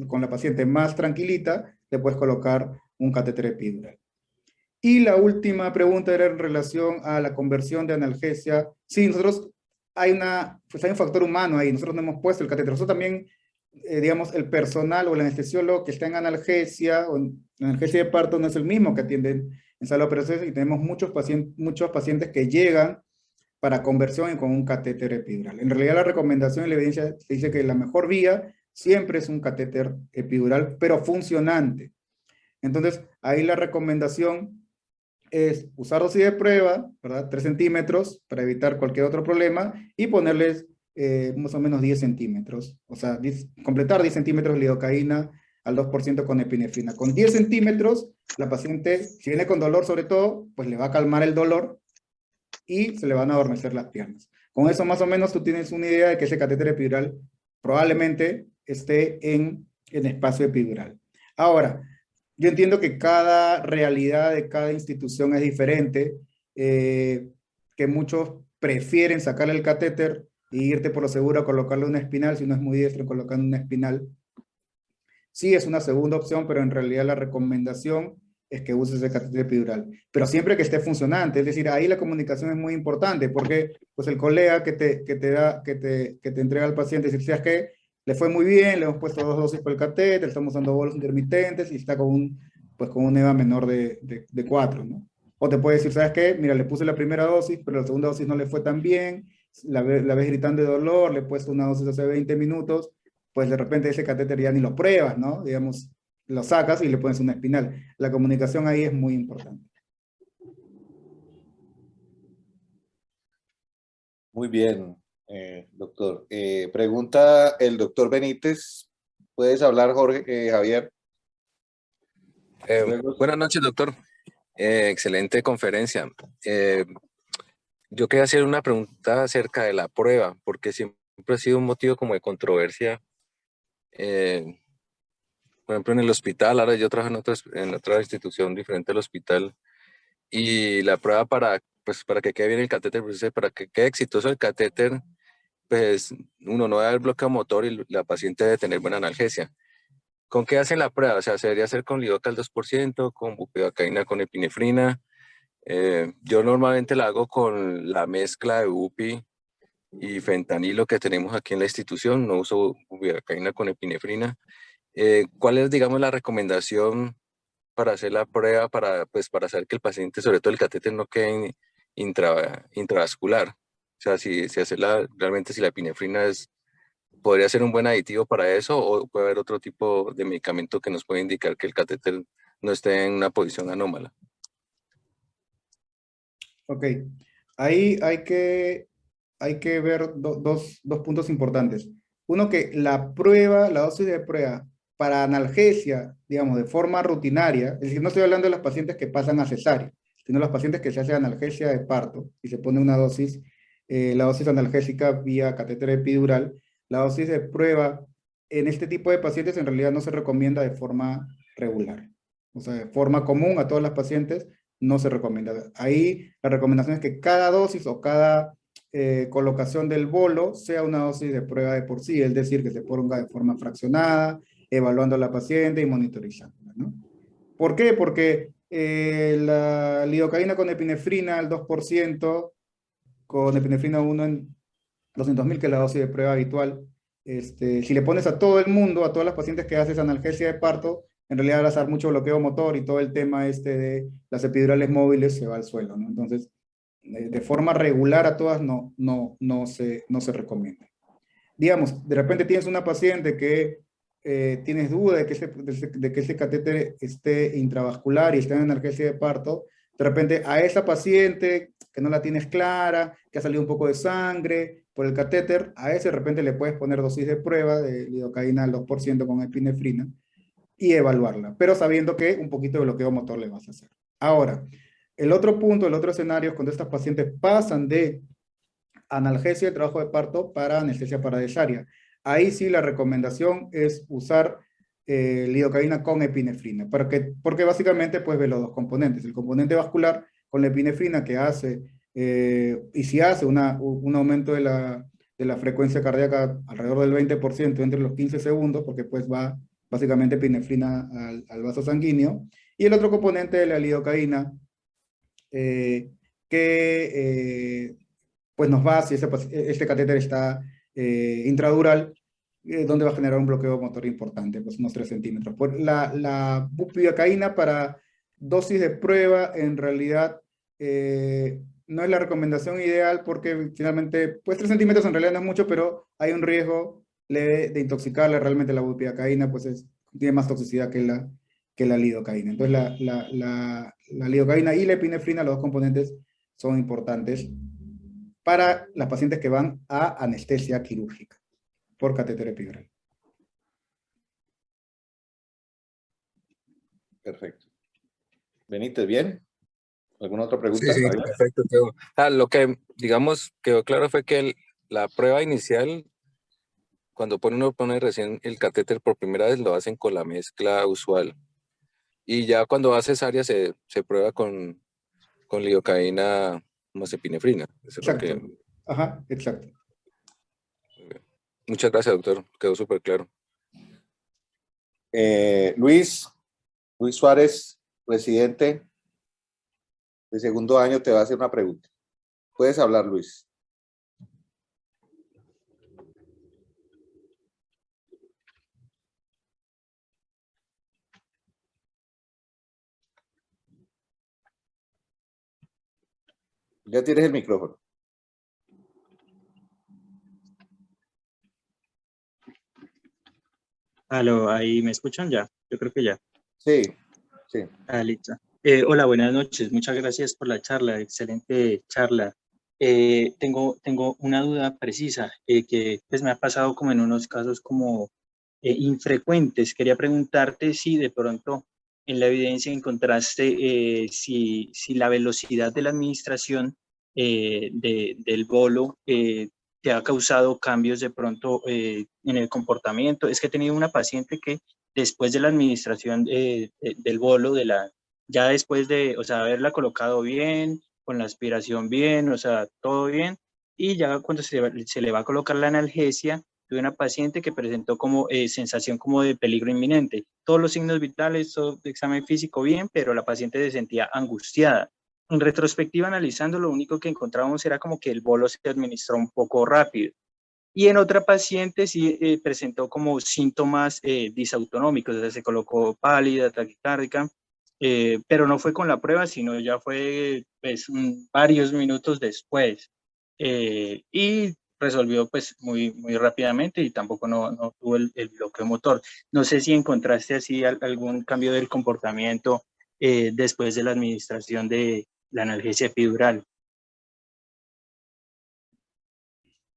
con la paciente más tranquilita, le puedes colocar un catéter epidural. Y la última pregunta era en relación a la conversión de analgesia. Sí, nosotros pues hay un factor humano ahí, nosotros no hemos puesto el catéter. Nosotros también, digamos, el personal o el anestesiólogo que está en analgesia o en analgesia de parto no es el mismo que atienden en sala de operaciones, y tenemos muchos pacientes que llegan para conversión y con un catéter epidural. En realidad la recomendación y la evidencia dice que la mejor vía siempre es un catéter epidural, pero funcionante. Entonces, ahí la recomendación es usar dosis de prueba, ¿verdad? 3 centímetros para evitar cualquier otro problema y ponerles más o menos 10 centímetros. O sea, completar 10 centímetros de lidocaína al 2% con epinefrina. Con 10 centímetros, la paciente, si viene con dolor sobre todo, pues le va a calmar el dolor y se le van a adormecer las piernas. Con eso más o menos tú tienes una idea de que ese catéter epidural probablemente esté en espacio epidural. Ahora, yo entiendo que cada realidad de cada institución es diferente, que muchos prefieren sacarle el catéter e irte por lo seguro a colocarle una espinal, si uno es muy diestro colocando una espinal. Sí es una segunda opción, pero en realidad la recomendación es que uses el catéter epidural, pero siempre que esté funcionante, es decir, ahí la comunicación es muy importante, porque pues el colega que te entrega al paciente, si sabes que le fue muy bien, le hemos puesto 2 dosis por el catéter, estamos usando bolos intermitentes y está pues con un EVA menor de 4, ¿no? O te puede decir, ¿sabes qué? Mira, le puse la primera dosis, pero la segunda dosis no le fue tan bien, la ves gritando de dolor, le he puesto una dosis hace 20 minutos, pues de repente ese catéter ya ni lo pruebas, ¿no? Digamos, lo sacas y le pones una espinal. La comunicación ahí es muy importante. Muy bien, doctor. Pregunta el doctor Benítez. ¿Puedes hablar, Jorge, Javier? Luego, Buenas noches, doctor. Excelente conferencia. Yo quería hacer una pregunta acerca de la prueba, porque siempre ha sido un motivo como de controversia. Por ejemplo, en el hospital, ahora yo trabajo en otra institución diferente al hospital, y la prueba pues, para que quede bien el catéter, pues, para que quede exitoso el catéter, pues uno no debe haber bloqueo motor y la paciente debe tener buena analgesia. ¿Con qué hacen la prueba? O sea, ¿se debería hacer con lidocal 2%, con bupivacaína, con epinefrina? Yo normalmente la hago con la mezcla de bupi y fentanilo que tenemos aquí en la institución. No uso bupivacaína con epinefrina. ¿Cuál es, digamos, la recomendación para hacer la prueba pues, para saber que el paciente, sobre todo el catéter, no quede intravascular? O sea, si hacerla, realmente si la epinefrina podría ser un buen aditivo para eso, o puede haber otro tipo de medicamento que nos puede indicar que el catéter no esté en una posición anómala. Ok, ahí hay que ver dos puntos importantes. Uno, que la dosis de prueba para analgesia, digamos, de forma rutinaria, es decir, no estoy hablando de los pacientes que pasan a cesárea, sino los pacientes que se hace analgesia de parto y se pone una dosis, la dosis analgésica vía catéter epidural. La dosis de prueba en este tipo de pacientes en realidad no se recomienda de forma regular. O sea, de forma común a todos los pacientes no se recomienda. Ahí la recomendación es que cada dosis o cada colocación del bolo sea una dosis de prueba de por sí, es decir, que se ponga de forma fraccionada, evaluando a la paciente y monitorizándola, ¿no? ¿Por qué? Porque la lidocaína con epinefrina al 2%, con epinefrina 1 en 200.000, que es la dosis de prueba habitual, si le pones a todo el mundo, a todas las pacientes que haces analgesia de parto, en realidad vas a dar mucho bloqueo motor y todo el tema de las epidurales móviles se va al suelo, ¿no? Entonces, de forma regular a todas no se recomienda. Digamos, de repente tienes una paciente que tienes duda de que ese catéter esté intravascular y está en analgesia de parto, de repente a esa paciente que no la tienes clara, que ha salido un poco de sangre por el catéter, a ese de repente le puedes poner dosis de prueba de lidocaína al 2% con epinefrina y evaluarla, pero sabiendo que un poquito de bloqueo motor le vas a hacer. Ahora, el otro punto, el otro escenario es cuando estas pacientes pasan de analgesia de trabajo de parto para anestesia paradisharia. Ahí sí la recomendación es usar lidocaína con epinefrina, porque básicamente pues ve los dos componentes, el componente vascular con la epinefrina que hace, y si hace un aumento de la frecuencia cardíaca alrededor del 20% entre los 15 segundos, porque pues va básicamente epinefrina al vaso sanguíneo, y el otro componente de la lidocaína, que pues nos va, si este catéter está intradural, donde va a generar un bloqueo motor importante, pues unos 3 centímetros. La bupivacaína para dosis de prueba, en realidad, no es la recomendación ideal porque finalmente, pues 3 centímetros en realidad no es mucho, pero hay un riesgo leve de intoxicarle. Realmente la bupivacaína pues tiene más toxicidad que la lidocaína. Entonces la lidocaína y la epinefrina, los dos componentes, son importantes para las pacientes que van a anestesia quirúrgica por catéter epidural. Perfecto. Benítez, ¿bien? ¿Alguna otra pregunta? Sí, sí, perfecto. Lo que, digamos, quedó claro fue que la prueba inicial, cuando uno pone recién el catéter por primera vez, lo hacen con la mezcla usual. Y ya cuando va a cesárea se prueba con lidocaína más epinefrina. Eso es lo Exacto. que... Ajá, exacto. Muchas gracias, doctor. Quedó súper claro. Luis Suárez, residente de segundo año, te va a hacer una pregunta. Puedes hablar, Luis. Ya tienes el micrófono. Aló, ahí me escuchan ya. Yo creo que ya. Sí, sí. Listo. Hola, buenas noches. Muchas gracias por la charla. Excelente charla. Tengo una duda precisa que pues, me ha pasado como en unos casos como infrecuentes. Quería preguntarte si de pronto en la evidencia encontraste si la velocidad de la administración del bolo te ha causado cambios de pronto en el comportamiento. Es que he tenido una paciente que después de la administración del bolo, ya después de, o sea, haberla colocado bien, con la aspiración bien, o sea, todo bien, y ya cuando se le va a colocar la analgesia, tuve una paciente que presentó como sensación como de peligro inminente. Todos los signos vitales, todo examen físico bien, pero la paciente se sentía angustiada. En retrospectiva, analizando, lo único que encontrábamos era como que el bolo se administró un poco rápido. Y en otra paciente sí presentó como síntomas disautonómicos, o sea, se colocó pálida, taquicárdica, pero no fue con la prueba, sino ya fue pues, varios minutos después. Y resolvió pues muy rápidamente y tampoco no tuvo el bloqueo motor. No sé si encontraste así algún cambio del comportamiento después de la administración de la analgesia epidural.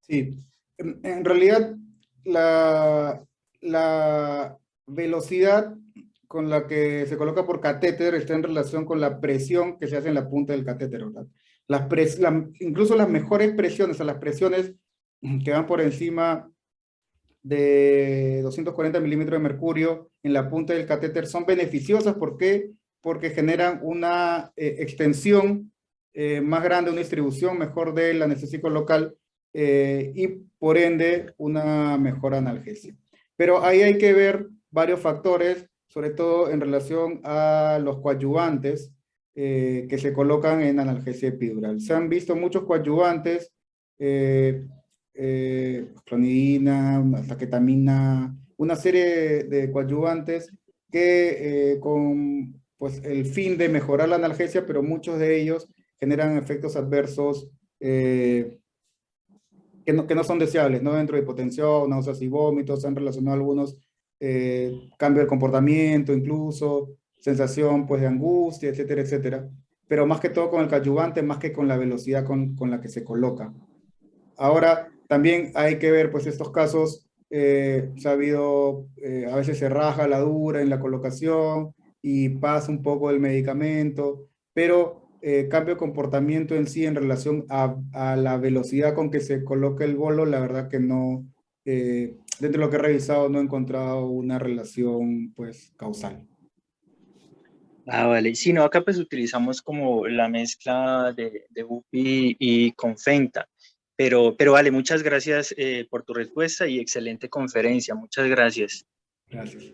Sí, en realidad la velocidad con la que se coloca por catéter está en relación con la presión que se hace en la punta del catéter, ¿verdad? Incluso las mejores presiones, o las presiones que van por encima de 240 milímetros de mercurio en la punta del catéter son beneficiosas. ¿Por qué? Porque generan una extensión más grande, una distribución mejor del anestésico local y por ende una mejor analgesia. Pero ahí hay que ver varios factores, sobre todo en relación a los coadyuvantes que se colocan en analgesia epidural. Se han visto muchos coadyuvantes, clonidina, ketamina, una serie de coadyuvantes que con pues, el fin de mejorar la analgesia, pero muchos de ellos generan efectos adversos que no son deseables, ¿no? Dentro de hipotensión, náuseas y vómitos, se han relacionado algunos cambios de comportamiento, incluso sensación pues, de angustia, etcétera, etcétera. Pero más que todo con el coadyuvante, más que con la velocidad con la que se coloca. Ahora, también hay que ver, pues, estos casos, se ha habido, a veces se raja la dura en la colocación y pasa un poco el medicamento, pero cambio de comportamiento en sí en relación a la velocidad con que se coloca el bolo, la verdad que no, dentro de lo que he revisado, no he encontrado una relación, pues, causal. Vale. Sí, no, acá pues utilizamos como la mezcla de Bupi y Confenta. Pero vale, muchas gracias por tu respuesta y excelente conferencia. Muchas gracias. Gracias.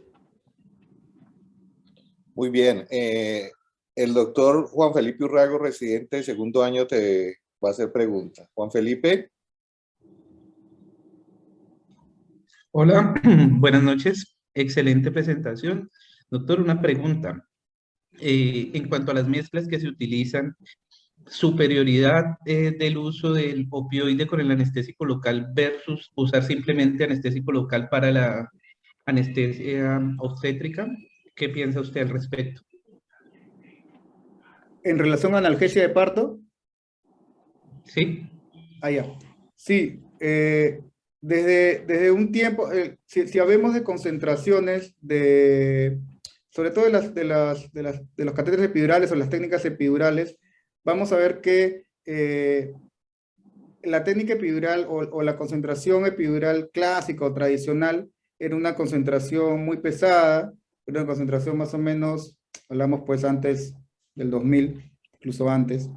Muy bien. El doctor Juan Felipe Urrago, residente de segundo año, te va a hacer preguntas. Juan Felipe. Hola, buenas noches. Excelente presentación. Doctor, una pregunta. En cuanto a las mezclas que se utilizan, superioridad del uso del opioide con el anestésico local versus usar simplemente anestésico local para la anestesia obstétrica. ¿Qué piensa usted al respecto? En relación a analgesia de parto, Sí, ya. Sí, desde un tiempo, si hablamos de concentraciones sobre todo de los catéteres epidurales o las técnicas epidurales, vamos a ver que la técnica epidural o la concentración epidural clásica o tradicional era una concentración muy pesada, era una concentración más o menos, hablamos pues antes del 2000, incluso antes,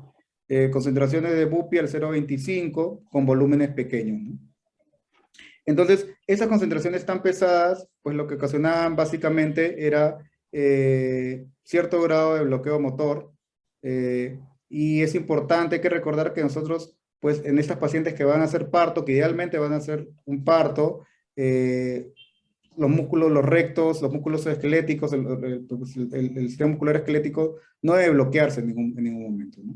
concentraciones de BUPI al 0,25 con volúmenes pequeños, ¿no? Entonces, esas concentraciones tan pesadas, pues lo que ocasionaban básicamente era cierto grado de bloqueo motor, y es importante, hay que recordar que nosotros, pues en estas pacientes que van a hacer parto, que idealmente van a hacer un parto, los músculos, los rectos, los músculos esqueléticos, el sistema muscular esquelético no debe bloquearse en ningún momento, ¿no?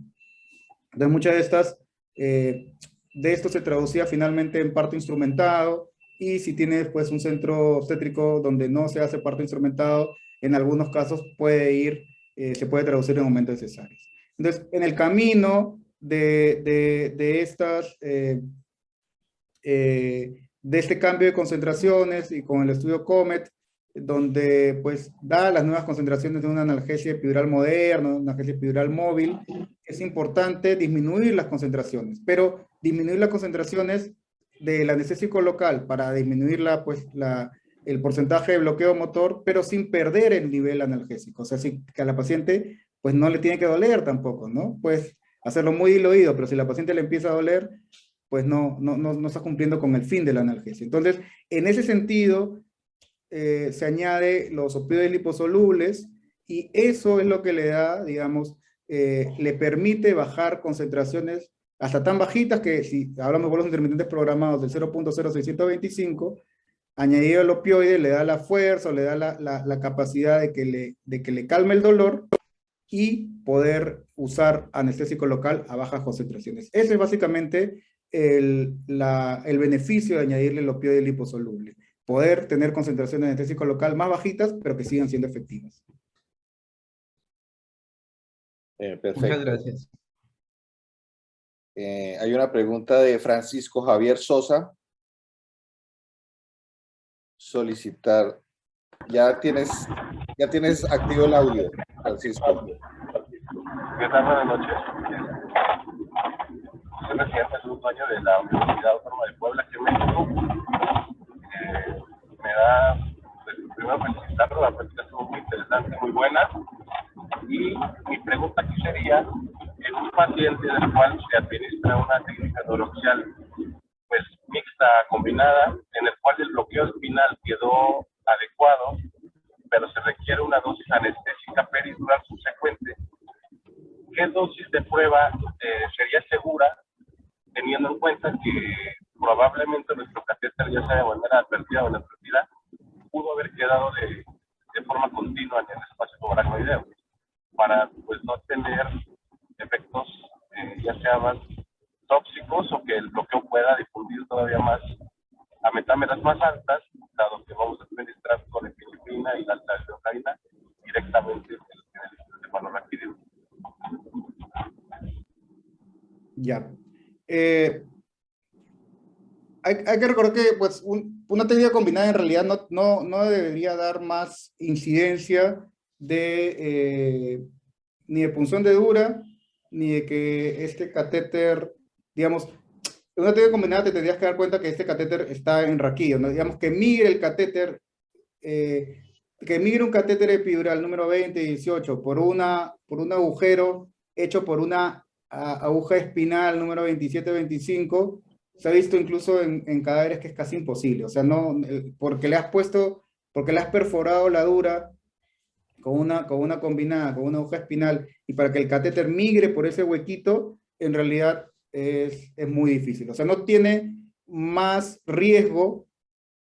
Entonces muchas de estas, de esto se traducía finalmente en parto instrumentado, y si tienes pues un centro obstétrico donde no se hace parto instrumentado, en algunos casos se puede traducir en aumento de cesáreas. Entonces, en el camino de este cambio de concentraciones y con el estudio COMET, donde pues da las nuevas concentraciones de una analgesia epidural moderna, una analgesia epidural móvil, es importante disminuir las concentraciones, pero disminuir las concentraciones del anestésico local para disminuir el porcentaje de bloqueo motor, pero sin perder el nivel analgésico. O sea, que a la paciente pues no le tiene que doler tampoco, ¿no? Pues hacerlo muy diluido, pero si la paciente le empieza a doler, pues no está cumpliendo con el fin de la analgesia. Entonces, en ese sentido, se añade los opioides liposolubles, y eso es lo que le da, digamos, le permite bajar concentraciones hasta tan bajitas que, si hablamos de los intermitentes programados del 0.0625, añadido el opioide le da la fuerza o le da la capacidad de que le calme el dolor y poder usar anestésico local a bajas concentraciones. Ese es básicamente el beneficio de añadirle el opioide liposoluble. Poder tener concentraciones de anestésico local más bajitas, pero que sigan siendo efectivas. Perfecto. Muchas gracias. Hay una pregunta de Francisco Javier Sosa. Solicitar. Ya tienes activo el audio, Francisco. ¿Qué tal? Buenas noches. Soy residente del segundo año de la Universidad Autónoma de Puebla, aquí en México. Me da, pues, primero felicitarlo, la práctica estuvo muy interesante, muy buena. Y mi pregunta aquí sería, en un paciente del cual se administra una técnica neuroaxial, pues mixta, combinada, en el cual el bloqueo espinal quedó adecuado, pero se requiere una dosis anestésica peridural subsecuente, ¿qué dosis de prueba sería segura, teniendo en cuenta que probablemente nuestro catéter, ya sea de manera advertida o inadvertida, pudo haber quedado de forma continua en el espacio subaracnoideo, para pues no tener efectos ya sea más tóxicos o que el bloqueo pueda difundir todavía más a metámeras más altas, dado que vamos a administrar con epinefrina y la lidocaína directamente en el encéfalo raquídeo? Ya. Hay que recordar que pues, una técnica combinada en realidad no debería dar más incidencia ni de punción de dura, ni de que este catéter, digamos, en una técnica combinada te tendrías que dar cuenta que este catéter está en raquídeo, ¿no? Digamos que migre el catéter, que migre un catéter epidural número 20 y 18 por un agujero hecho por una aguja espinal número 27-25, se ha visto incluso en cadáveres que es casi imposible. O sea, porque le has perforado la dura con una combinada, con una aguja espinal, y para que el catéter migre por ese huequito, en realidad es muy difícil. O sea, no tiene más riesgo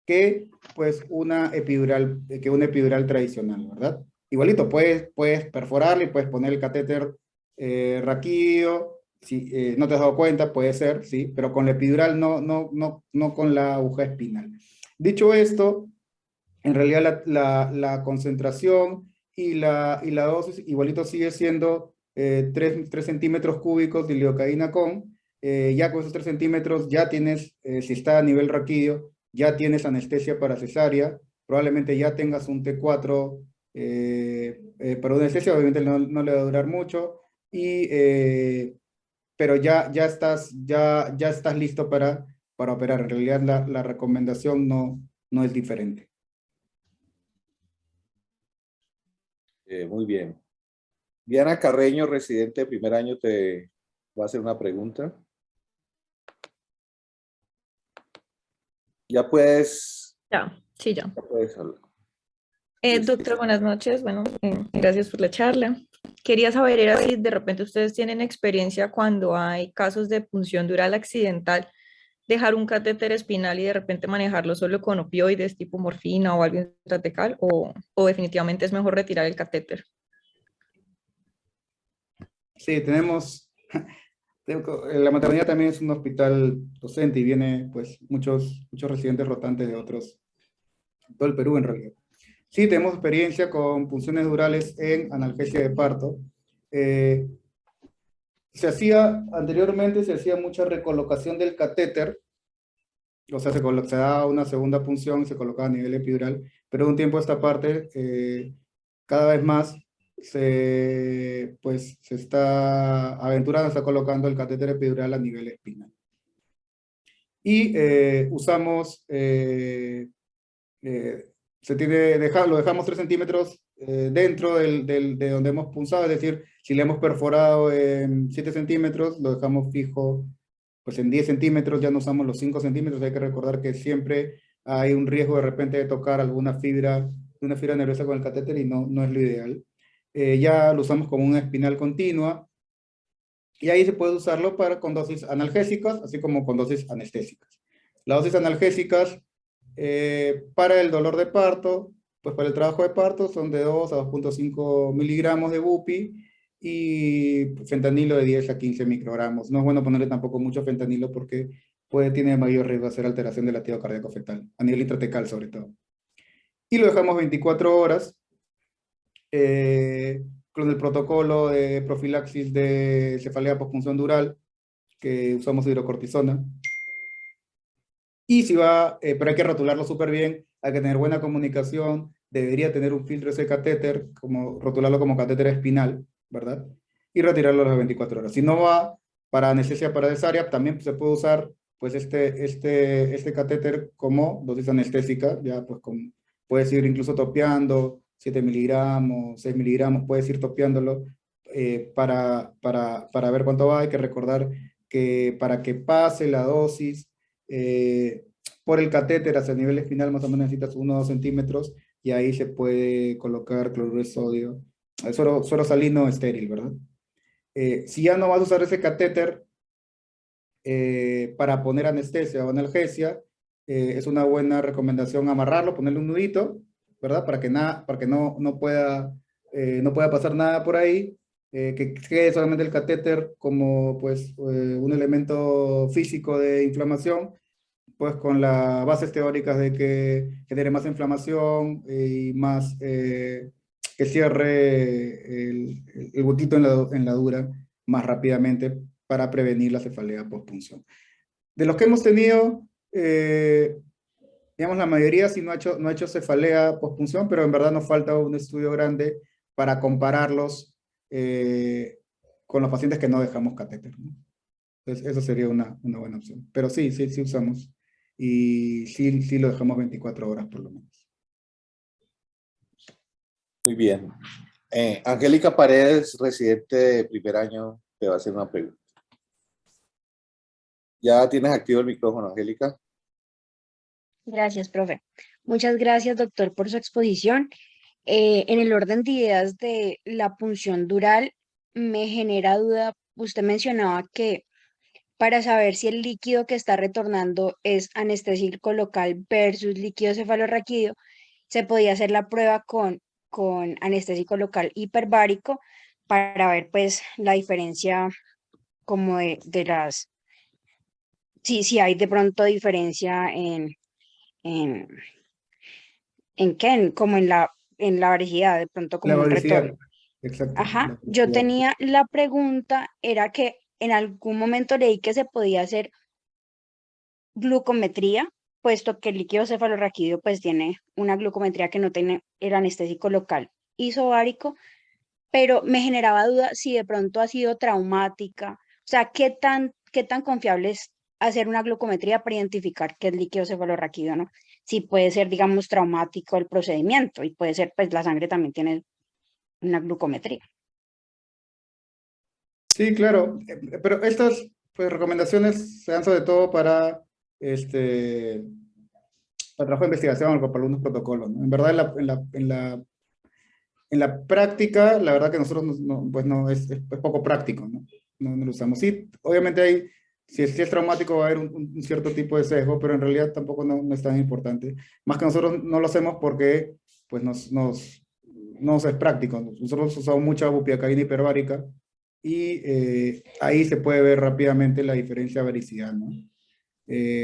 que pues una epidural tradicional, ¿verdad? Igualito, puedes perforarle, puedes poner el catéter raquídeo, si no te has dado cuenta, puede ser, sí, pero con la epidural no con la aguja espinal. Dicho esto, en realidad la concentración y la dosis igualito sigue siendo 3 centímetros cúbicos de lidocaína ya con esos 3 centímetros ya tienes, si está a nivel raquídeo, ya tienes anestesia para cesárea, probablemente ya tengas un T4 para una anestesia obviamente no le va a durar mucho, pero ya estás listo para operar. En realidad la recomendación no es diferente. Muy bien. Diana Carreño, residente de primer año, te va a hacer una pregunta. Ya puedes Ya. hablar. Doctor, buenas noches. Bueno, gracias por la charla. Quería saber era si de repente ustedes tienen experiencia cuando hay casos de punción dural accidental, dejar un catéter espinal y de repente manejarlo solo con opioides tipo morfina o algo intratecal, o definitivamente es mejor retirar el catéter. Sí, tenemos, la maternidad también es un hospital docente y viene pues muchos residentes rotantes de todo el Perú en realidad. Sí, tenemos experiencia con punciones durales en analgesia de parto. Anteriormente se hacía mucha recolocación del catéter, o sea, se daba una segunda punción, se colocaba a nivel epidural, pero de un tiempo a esta parte, cada vez más se está aventurando, está colocando el catéter epidural a nivel espinal. Y usamos, lo dejamos 3 centímetros dentro de donde hemos punzado, es decir, si le hemos perforado en 7 centímetros, lo dejamos fijo pues en 10 centímetros, ya no usamos los 5 centímetros. Hay que recordar que siempre hay un riesgo de repente de tocar una fibra nerviosa con el catéter y no es lo ideal. Ya lo usamos como una espinal continua, y ahí se puede usarlo con dosis analgésicas, así como con dosis anestésicas. Las dosis analgésicas para el dolor de parto, pues para el trabajo de parto son de 2 a 2.5 miligramos de bupi y fentanilo de 10 a 15 microgramos. No es bueno ponerle tampoco mucho fentanilo porque tiene mayor riesgo de hacer alteración del latido cardíaco fetal, a nivel intratecal sobre todo. Y lo dejamos 24 horas con el protocolo de profilaxis de cefalea postpunción dural, que usamos hidrocortisona. Y pero hay que rotularlo súper bien, hay que tener buena comunicación, debería tener un filtro ese catéter, rotularlo como catéter espinal, ¿verdad? Y retirarlo a las 24 horas. Si no va para anestesia paracesárea, también se puede usar pues este catéter como dosis anestésica, ya pues puedes ir incluso topeando, 7 miligramos, 6 miligramos, puedes ir topeándolo para ver cuánto va. Hay que recordar que para que pase la dosis por el catéter hacia el nivel espinal, más o menos necesitas 1 o 2 centímetros, y ahí se puede colocar cloruro de sodio, suero salino estéril, ¿verdad? Si ya no vas a usar ese catéter para poner anestesia o analgesia, es una buena recomendación amarrarlo, ponerle un nudito, ¿verdad? Para que no pueda pasar nada por ahí, que quede solamente el catéter como pues un elemento físico de inflamación, pues con las bases teóricas de que genere más inflamación y más que cierre el gotito en la dura más rápidamente para prevenir la cefalea postpunción. De los que hemos tenido, digamos, la mayoría sí no ha hecho cefalea postpunción, pero en verdad nos falta un estudio grande para compararlos con los pacientes que no dejamos catéter, ¿no? Entonces, eso sería una buena opción. Pero sí usamos. Y sí lo dejamos 24 horas por lo menos. Muy bien. Angélica Paredes, residente de primer año, te va a hacer una pregunta. Ya tienes activo el micrófono, Angélica. Gracias, profe. Muchas gracias, doctor, por su exposición. En el orden de ideas de la punción dural, me genera duda. Usted mencionaba que para saber si el líquido que está retornando es anestésico local versus líquido cefalorraquídeo, se podía hacer la prueba con anestésico local hiperbárico para ver pues la diferencia como de las, si hay de pronto diferencia como en la variedad, de pronto como La un obesidad, retorno. exacto. Ajá, yo tenía la pregunta, era que en algún momento leí que se podía hacer glucometría, puesto que el líquido cefalorraquídeo pues tiene una glucometría que no tiene el anestésico local. isobárico, pero me generaba duda si de pronto ha sido traumática. O sea, ¿qué tan confiable es hacer una glucometría para identificar qué es líquido cefalorraquídeo o no? Si puede ser, digamos, traumático el procedimiento y puede ser, pues la sangre también tiene una glucometría. Sí, claro, pero estas pues, recomendaciones se dan sobre todo para, para trabajo de investigación o para algunos protocolos, ¿no? En verdad, en la práctica, la verdad que nosotros pues no, es poco práctico, ¿no? No lo usamos. Sí, obviamente si es traumático va a haber un cierto tipo de sesgo, pero en realidad tampoco no es tan importante. Más que nosotros no lo hacemos porque pues no es práctico. Nosotros usamos mucha bupivacaína hiperbárica y ahí se puede ver rápidamente la diferencia de varicidad, ¿no?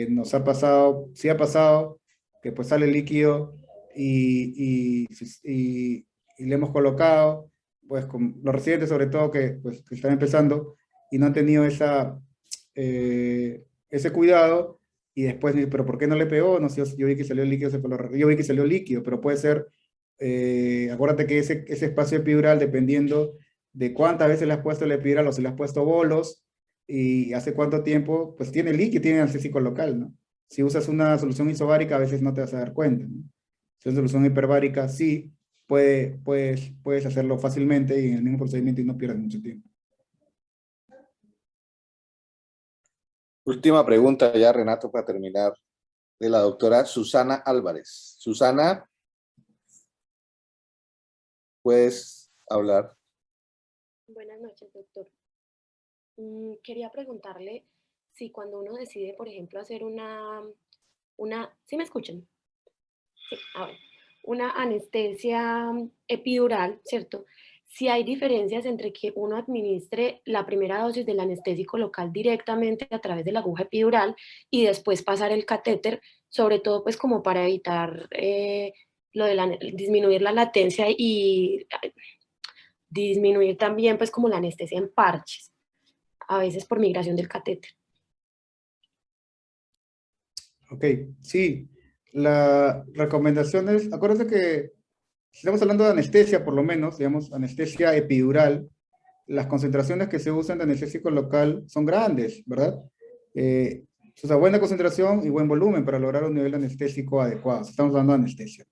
Nos ha pasado, sí ha pasado, que pues sale líquido y le hemos colocado, pues con los residentes sobre todo pues, que están empezando y no han tenido ese cuidado, y después, pero ¿por qué no le pegó? No sé, yo vi que salió líquido, yo vi que salió líquido, pero puede ser, acuérdate que ese espacio epidural, dependiendo de cuántas veces le has puesto el epidural o si le has puesto bolos, y hace cuánto tiempo, pues tiene líquido, tiene anestésico local, ¿no? Si usas una solución isobárica, a veces no te vas a dar cuenta, ¿no? Si es una solución hiperbárica, sí, puedes hacerlo fácilmente y en el mismo procedimiento y no pierdes mucho tiempo. Última pregunta ya, Renato, para terminar, de la doctora Susana Álvarez. Susana, puedes hablar. Buenas noches, doctor. Quería preguntarle si cuando uno decide, por ejemplo, hacer ¿sí me escuchan? Sí, una anestesia epidural, ¿cierto? Si hay diferencias entre que uno administre la primera dosis del anestésico local directamente a través de la aguja epidural y después pasar el catéter, sobre todo pues como para evitar disminuir la latencia y disminuir también pues como la anestesia en parches, a veces por migración del catéter. Ok, sí. La recomendación es, acuérdate que si estamos hablando de anestesia, por lo menos, digamos, anestesia epidural, las concentraciones que se usan de anestésico local son grandes, ¿verdad? O sea, buena concentración y buen volumen para lograr un nivel anestésico adecuado. Estamos hablando de anestesia.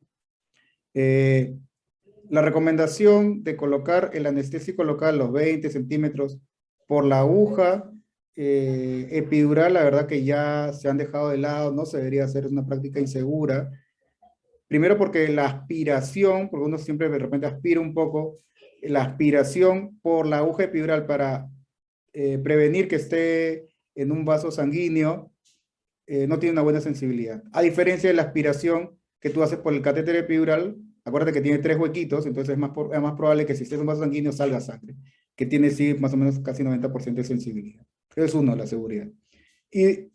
La recomendación de colocar el anestésico local, los 20 centímetros, por la aguja epidural, la verdad que ya se han dejado de lado, no se debería hacer, es una práctica insegura. Primero porque la aspiración, porque uno siempre de repente aspira un poco, la aspiración por la aguja epidural para prevenir que esté en un vaso sanguíneo, no tiene una buena sensibilidad. A diferencia de la aspiración que tú haces por el catéter epidural, acuérdate que tiene 3 huequitos, entonces es más probable que si estés en un vaso sanguíneo salga sangre, que tiene sí más o menos casi 90% de sensibilidad. Es uno, la seguridad. Y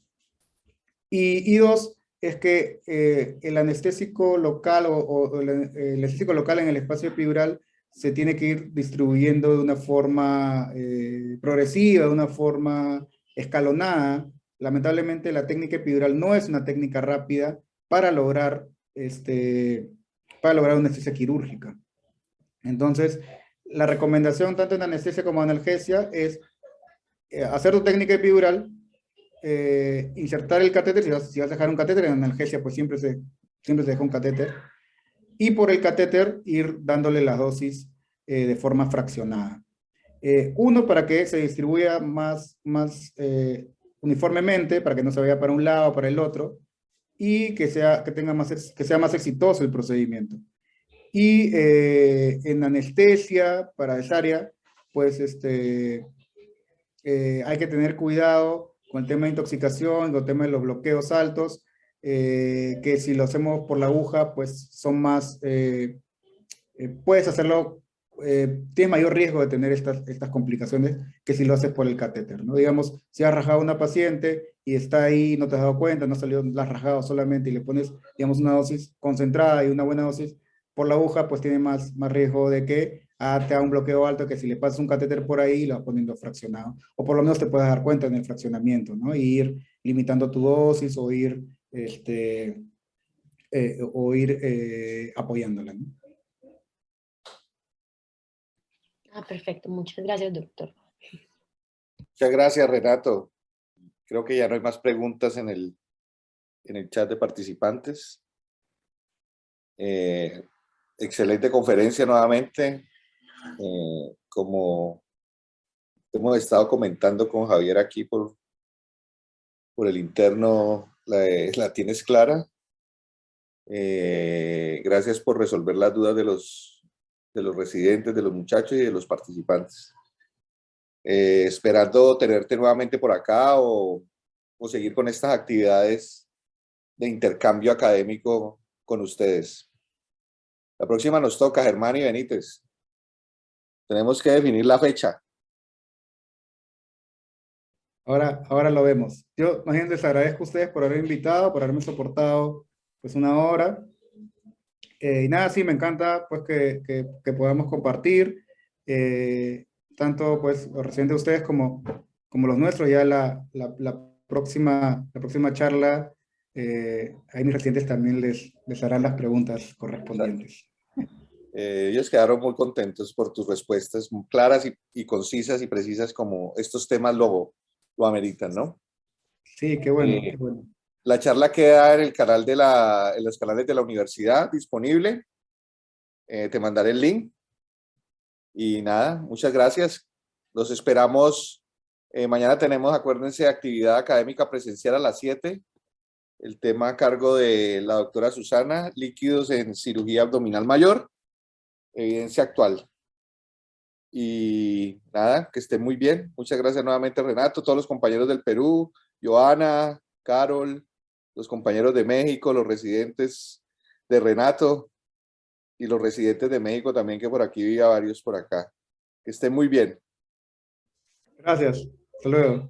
dos, es que el anestésico local o el anestésico local en el espacio epidural se tiene que ir distribuyendo de una forma progresiva, de una forma escalonada. Lamentablemente la técnica epidural no es una técnica rápida para lograr una anestesia quirúrgica. Entonces, la recomendación tanto en anestesia como en analgesia es hacer tu técnica epidural, insertar el catéter, si vas a dejar un catéter en analgesia, pues siempre se deja un catéter, y por el catéter ir dándole la dosis de forma fraccionada. Uno, para que se distribuya más uniformemente, para que no se vaya para un lado o para el otro, y que sea más exitoso el procedimiento. Y en anestesia para esa área, pues hay que tener cuidado con el tema de intoxicación, con el tema de los bloqueos altos, que si lo hacemos por la aguja, pues son más, puedes hacerlo, tienes mayor riesgo de tener estas complicaciones que si lo haces por el catéter, ¿no? Digamos, si has rajado a una paciente y está ahí, no te has dado cuenta, no salió, la has rajado solamente y le pones, digamos, una dosis concentrada y una buena dosis por la aguja, pues tiene más riesgo de que te haga un bloqueo alto, que si le pasas un catéter por ahí, lo vas poniendo fraccionado. O por lo menos te puedes dar cuenta en el fraccionamiento, ¿no? Y ir limitando tu dosis o ir, apoyándola, ¿no? Ah, perfecto. Muchas gracias, doctor. Muchas gracias, Renato. Creo que ya no hay más preguntas en el chat de participantes. Excelente conferencia nuevamente. Como hemos estado comentando con Javier aquí por el interno, la tienes clara. Gracias por resolver las dudas de los residentes, de los muchachos y de los participantes. Esperando tenerte nuevamente por acá o seguir con estas actividades de intercambio académico con ustedes. La próxima nos toca, Germán y Benítez. Tenemos que definir la fecha. Ahora lo vemos. Yo más bien les agradezco a ustedes por haberme invitado, por haberme soportado pues una hora. Y nada, sí, me encanta pues que podamos compartir tanto pues los residentes de ustedes como los nuestros. Ya la próxima charla, ahí mis residentes también les harán las preguntas correspondientes. Ellos quedaron muy contentos por tus respuestas muy claras y concisas y precisas, como estos temas lo ameritan, ¿no? Sí, qué bueno, qué bueno. La charla queda en el canal en los canales de la universidad disponible. Te mandaré el link. Y nada, muchas gracias. Los esperamos. Mañana tenemos, acuérdense, actividad académica presencial a las 7. El tema a cargo de la doctora Susana, líquidos en cirugía abdominal mayor, evidencia actual. Y nada, que estén muy bien. Muchas gracias nuevamente, Renato, todos los compañeros del Perú, Joana, Carol, los compañeros de México, los residentes de Renato y los residentes de México también, que por aquí vi a varios por acá. Que estén muy bien. Gracias. Hasta luego.